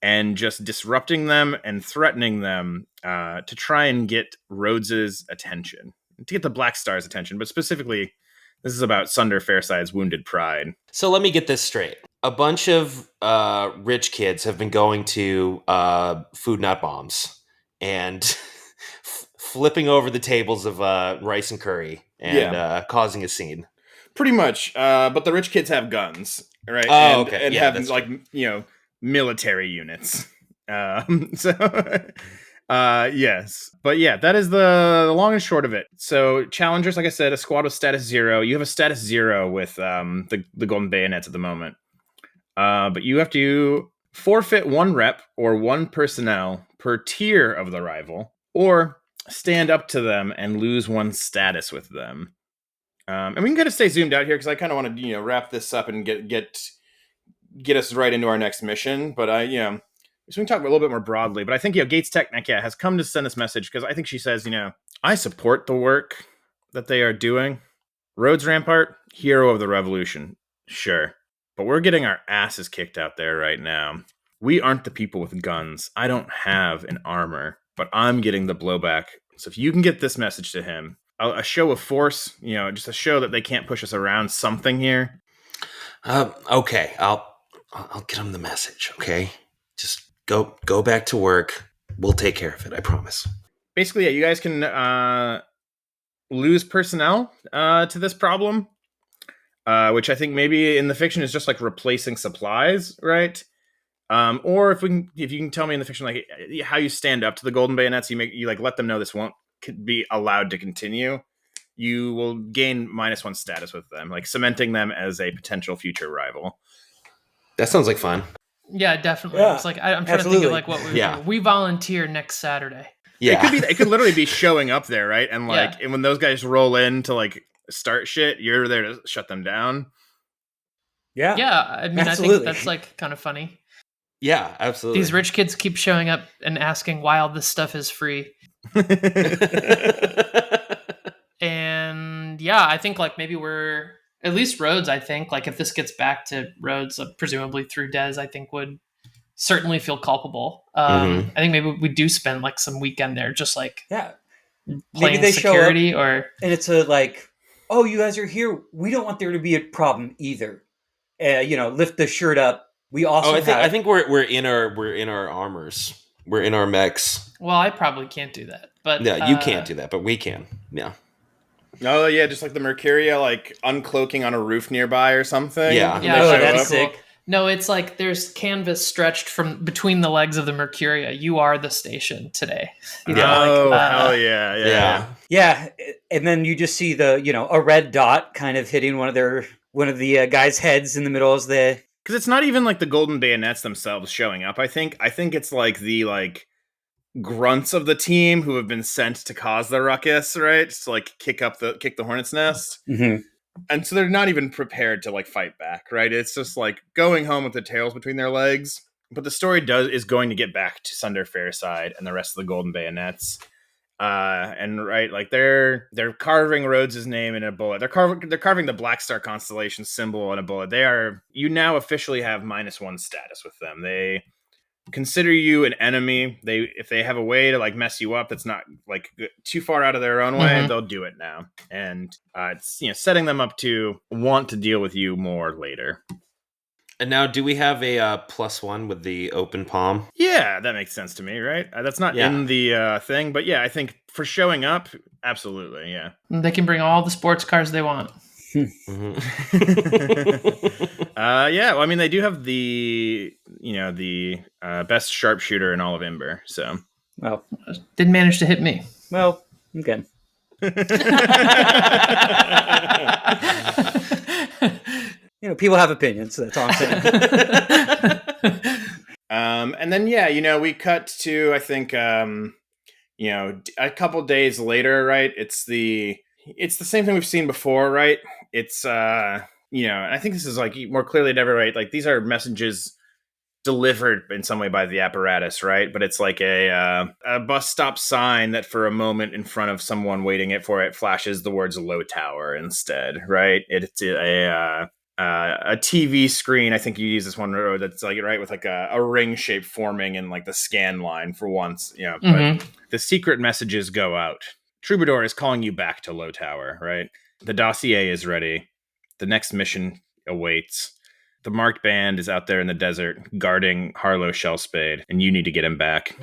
and just disrupting them and threatening them to try and get Rhodes's attention, to get the Black Star's attention. But specifically, this is about Sunder Fairside's wounded pride. So let me get this straight. A bunch of rich kids have been going to Food Not Bombs and flipping over the tables of rice and curry and causing a scene. Pretty much. But the rich kids have guns, right? Oh, okay. And Yeah, have, like, military units. Yes. But yeah, that is the long and short of it. So challengers, like I said, a squad with status 0. You have a status 0 with the Golden Bayonets at the moment. But you have to forfeit 1 rep or 1 personnel per tier of the rival, or stand up to them and lose 1 status with them. And we can kind of stay zoomed out here because I kind of want to, wrap this up and get us right into our next mission. But so we can talk a little bit more broadly. But I think, Gates Technica has come to send this message because I think she says, I support the work that they are doing. Rhodes Rampart, hero of the revolution. Sure. But we're getting our asses kicked out there right now. We aren't the people with guns. I don't have an armor, but I'm getting the blowback. So if you can get this message to him, a show of force, just a show that they can't push us around, something here. Okay, I'll get him the message. Okay, just go back to work. We'll take care of it. I promise. Basically, yeah, you guys can lose personnel to this problem, which I think maybe in the fiction is just like replacing supplies, right? Or if you can tell me in the fiction like how you stand up to the Golden Bayonets, you like let them know this won't be allowed to continue. You will gain -1 status with them, like cementing them as a potential future rival. That sounds like fun. Yeah, definitely. Yeah, it's like I'm trying to think of like what we do. We volunteer next Saturday. Yeah, it could literally be showing up there, right? And like, and when those guys roll in to like start shit, you're there to shut them down. Yeah, I mean, absolutely. I think that's like kind of funny. Yeah, absolutely. These rich kids keep showing up and asking why all this stuff is free. And yeah, I think like maybe we're at least Rhodes. I think like if this gets back to Rhodes, presumably through Des, I think would certainly feel culpable. I think maybe we do spend like some weekend there, just like maybe playing they security show up, or and it's a like, oh, you guys are here. We don't want there to be a problem either. Lift the shirt up. We also I think we're in our armors. We're in our mechs. Well, I probably can't do that, but yeah, you can't do that, but we can. Yeah. Oh yeah, just like the Mercuria, like uncloaking on a roof nearby or something. Yeah. That's sick. Cool. No, it's like there's canvas stretched from between the legs of the Mercuria. You are the station today. Hell yeah. Yeah, and then you just see a red dot kind of hitting one of the guys' heads in the middle as the. Because it's not even like the Golden Bayonets themselves showing up. I think it's like the grunts of the team who have been sent to cause the ruckus, right? To like kick the hornet's nest. Mm-hmm. And so they're not even prepared to like fight back, right? It's just like going home with their tails between their legs. But the story is going to get back to Sunder Fairside and the rest of the Golden Bayonets. And right, like they're carving Rhodes's name in a bullet. They're carving the Black Star Constellation symbol in a bullet. You now officially have -1 status with them. They consider you an enemy. If they have a way to like mess you up that's not like too far out of their own way, they'll do it now. And it's setting them up to want to deal with you more later. And now, do we have a +1 with the open palm? Yeah, that makes sense to me, right? That's not Yeah. in the thing, but yeah, I think for showing up, absolutely, yeah. They can bring all the sports cars they want. Mhm. Yeah, well, I mean, they do have the best sharpshooter in all of Imber, so. Well, Didn't manage to hit me. well, okay. People have opinions. So that's all I'm saying. And then we cut to I think a couple days later, right? It's the same thing we've seen before, right? It's and I think this is like more clearly than ever, right? Like these are messages delivered in some way by the apparatus, right? But it's like a bus stop sign that for a moment in front of someone waiting for it flashes the words "low tower" instead, right? It's a TV screen. I think you use this one that's like right with like a ring shape forming in like the scan line for once, But the secret messages go out. Troubadour is calling you back to Low Tower, right? The dossier is ready. The next mission awaits. The marked band is out there in the desert guarding Harlow Shellspade, and you need to get him back.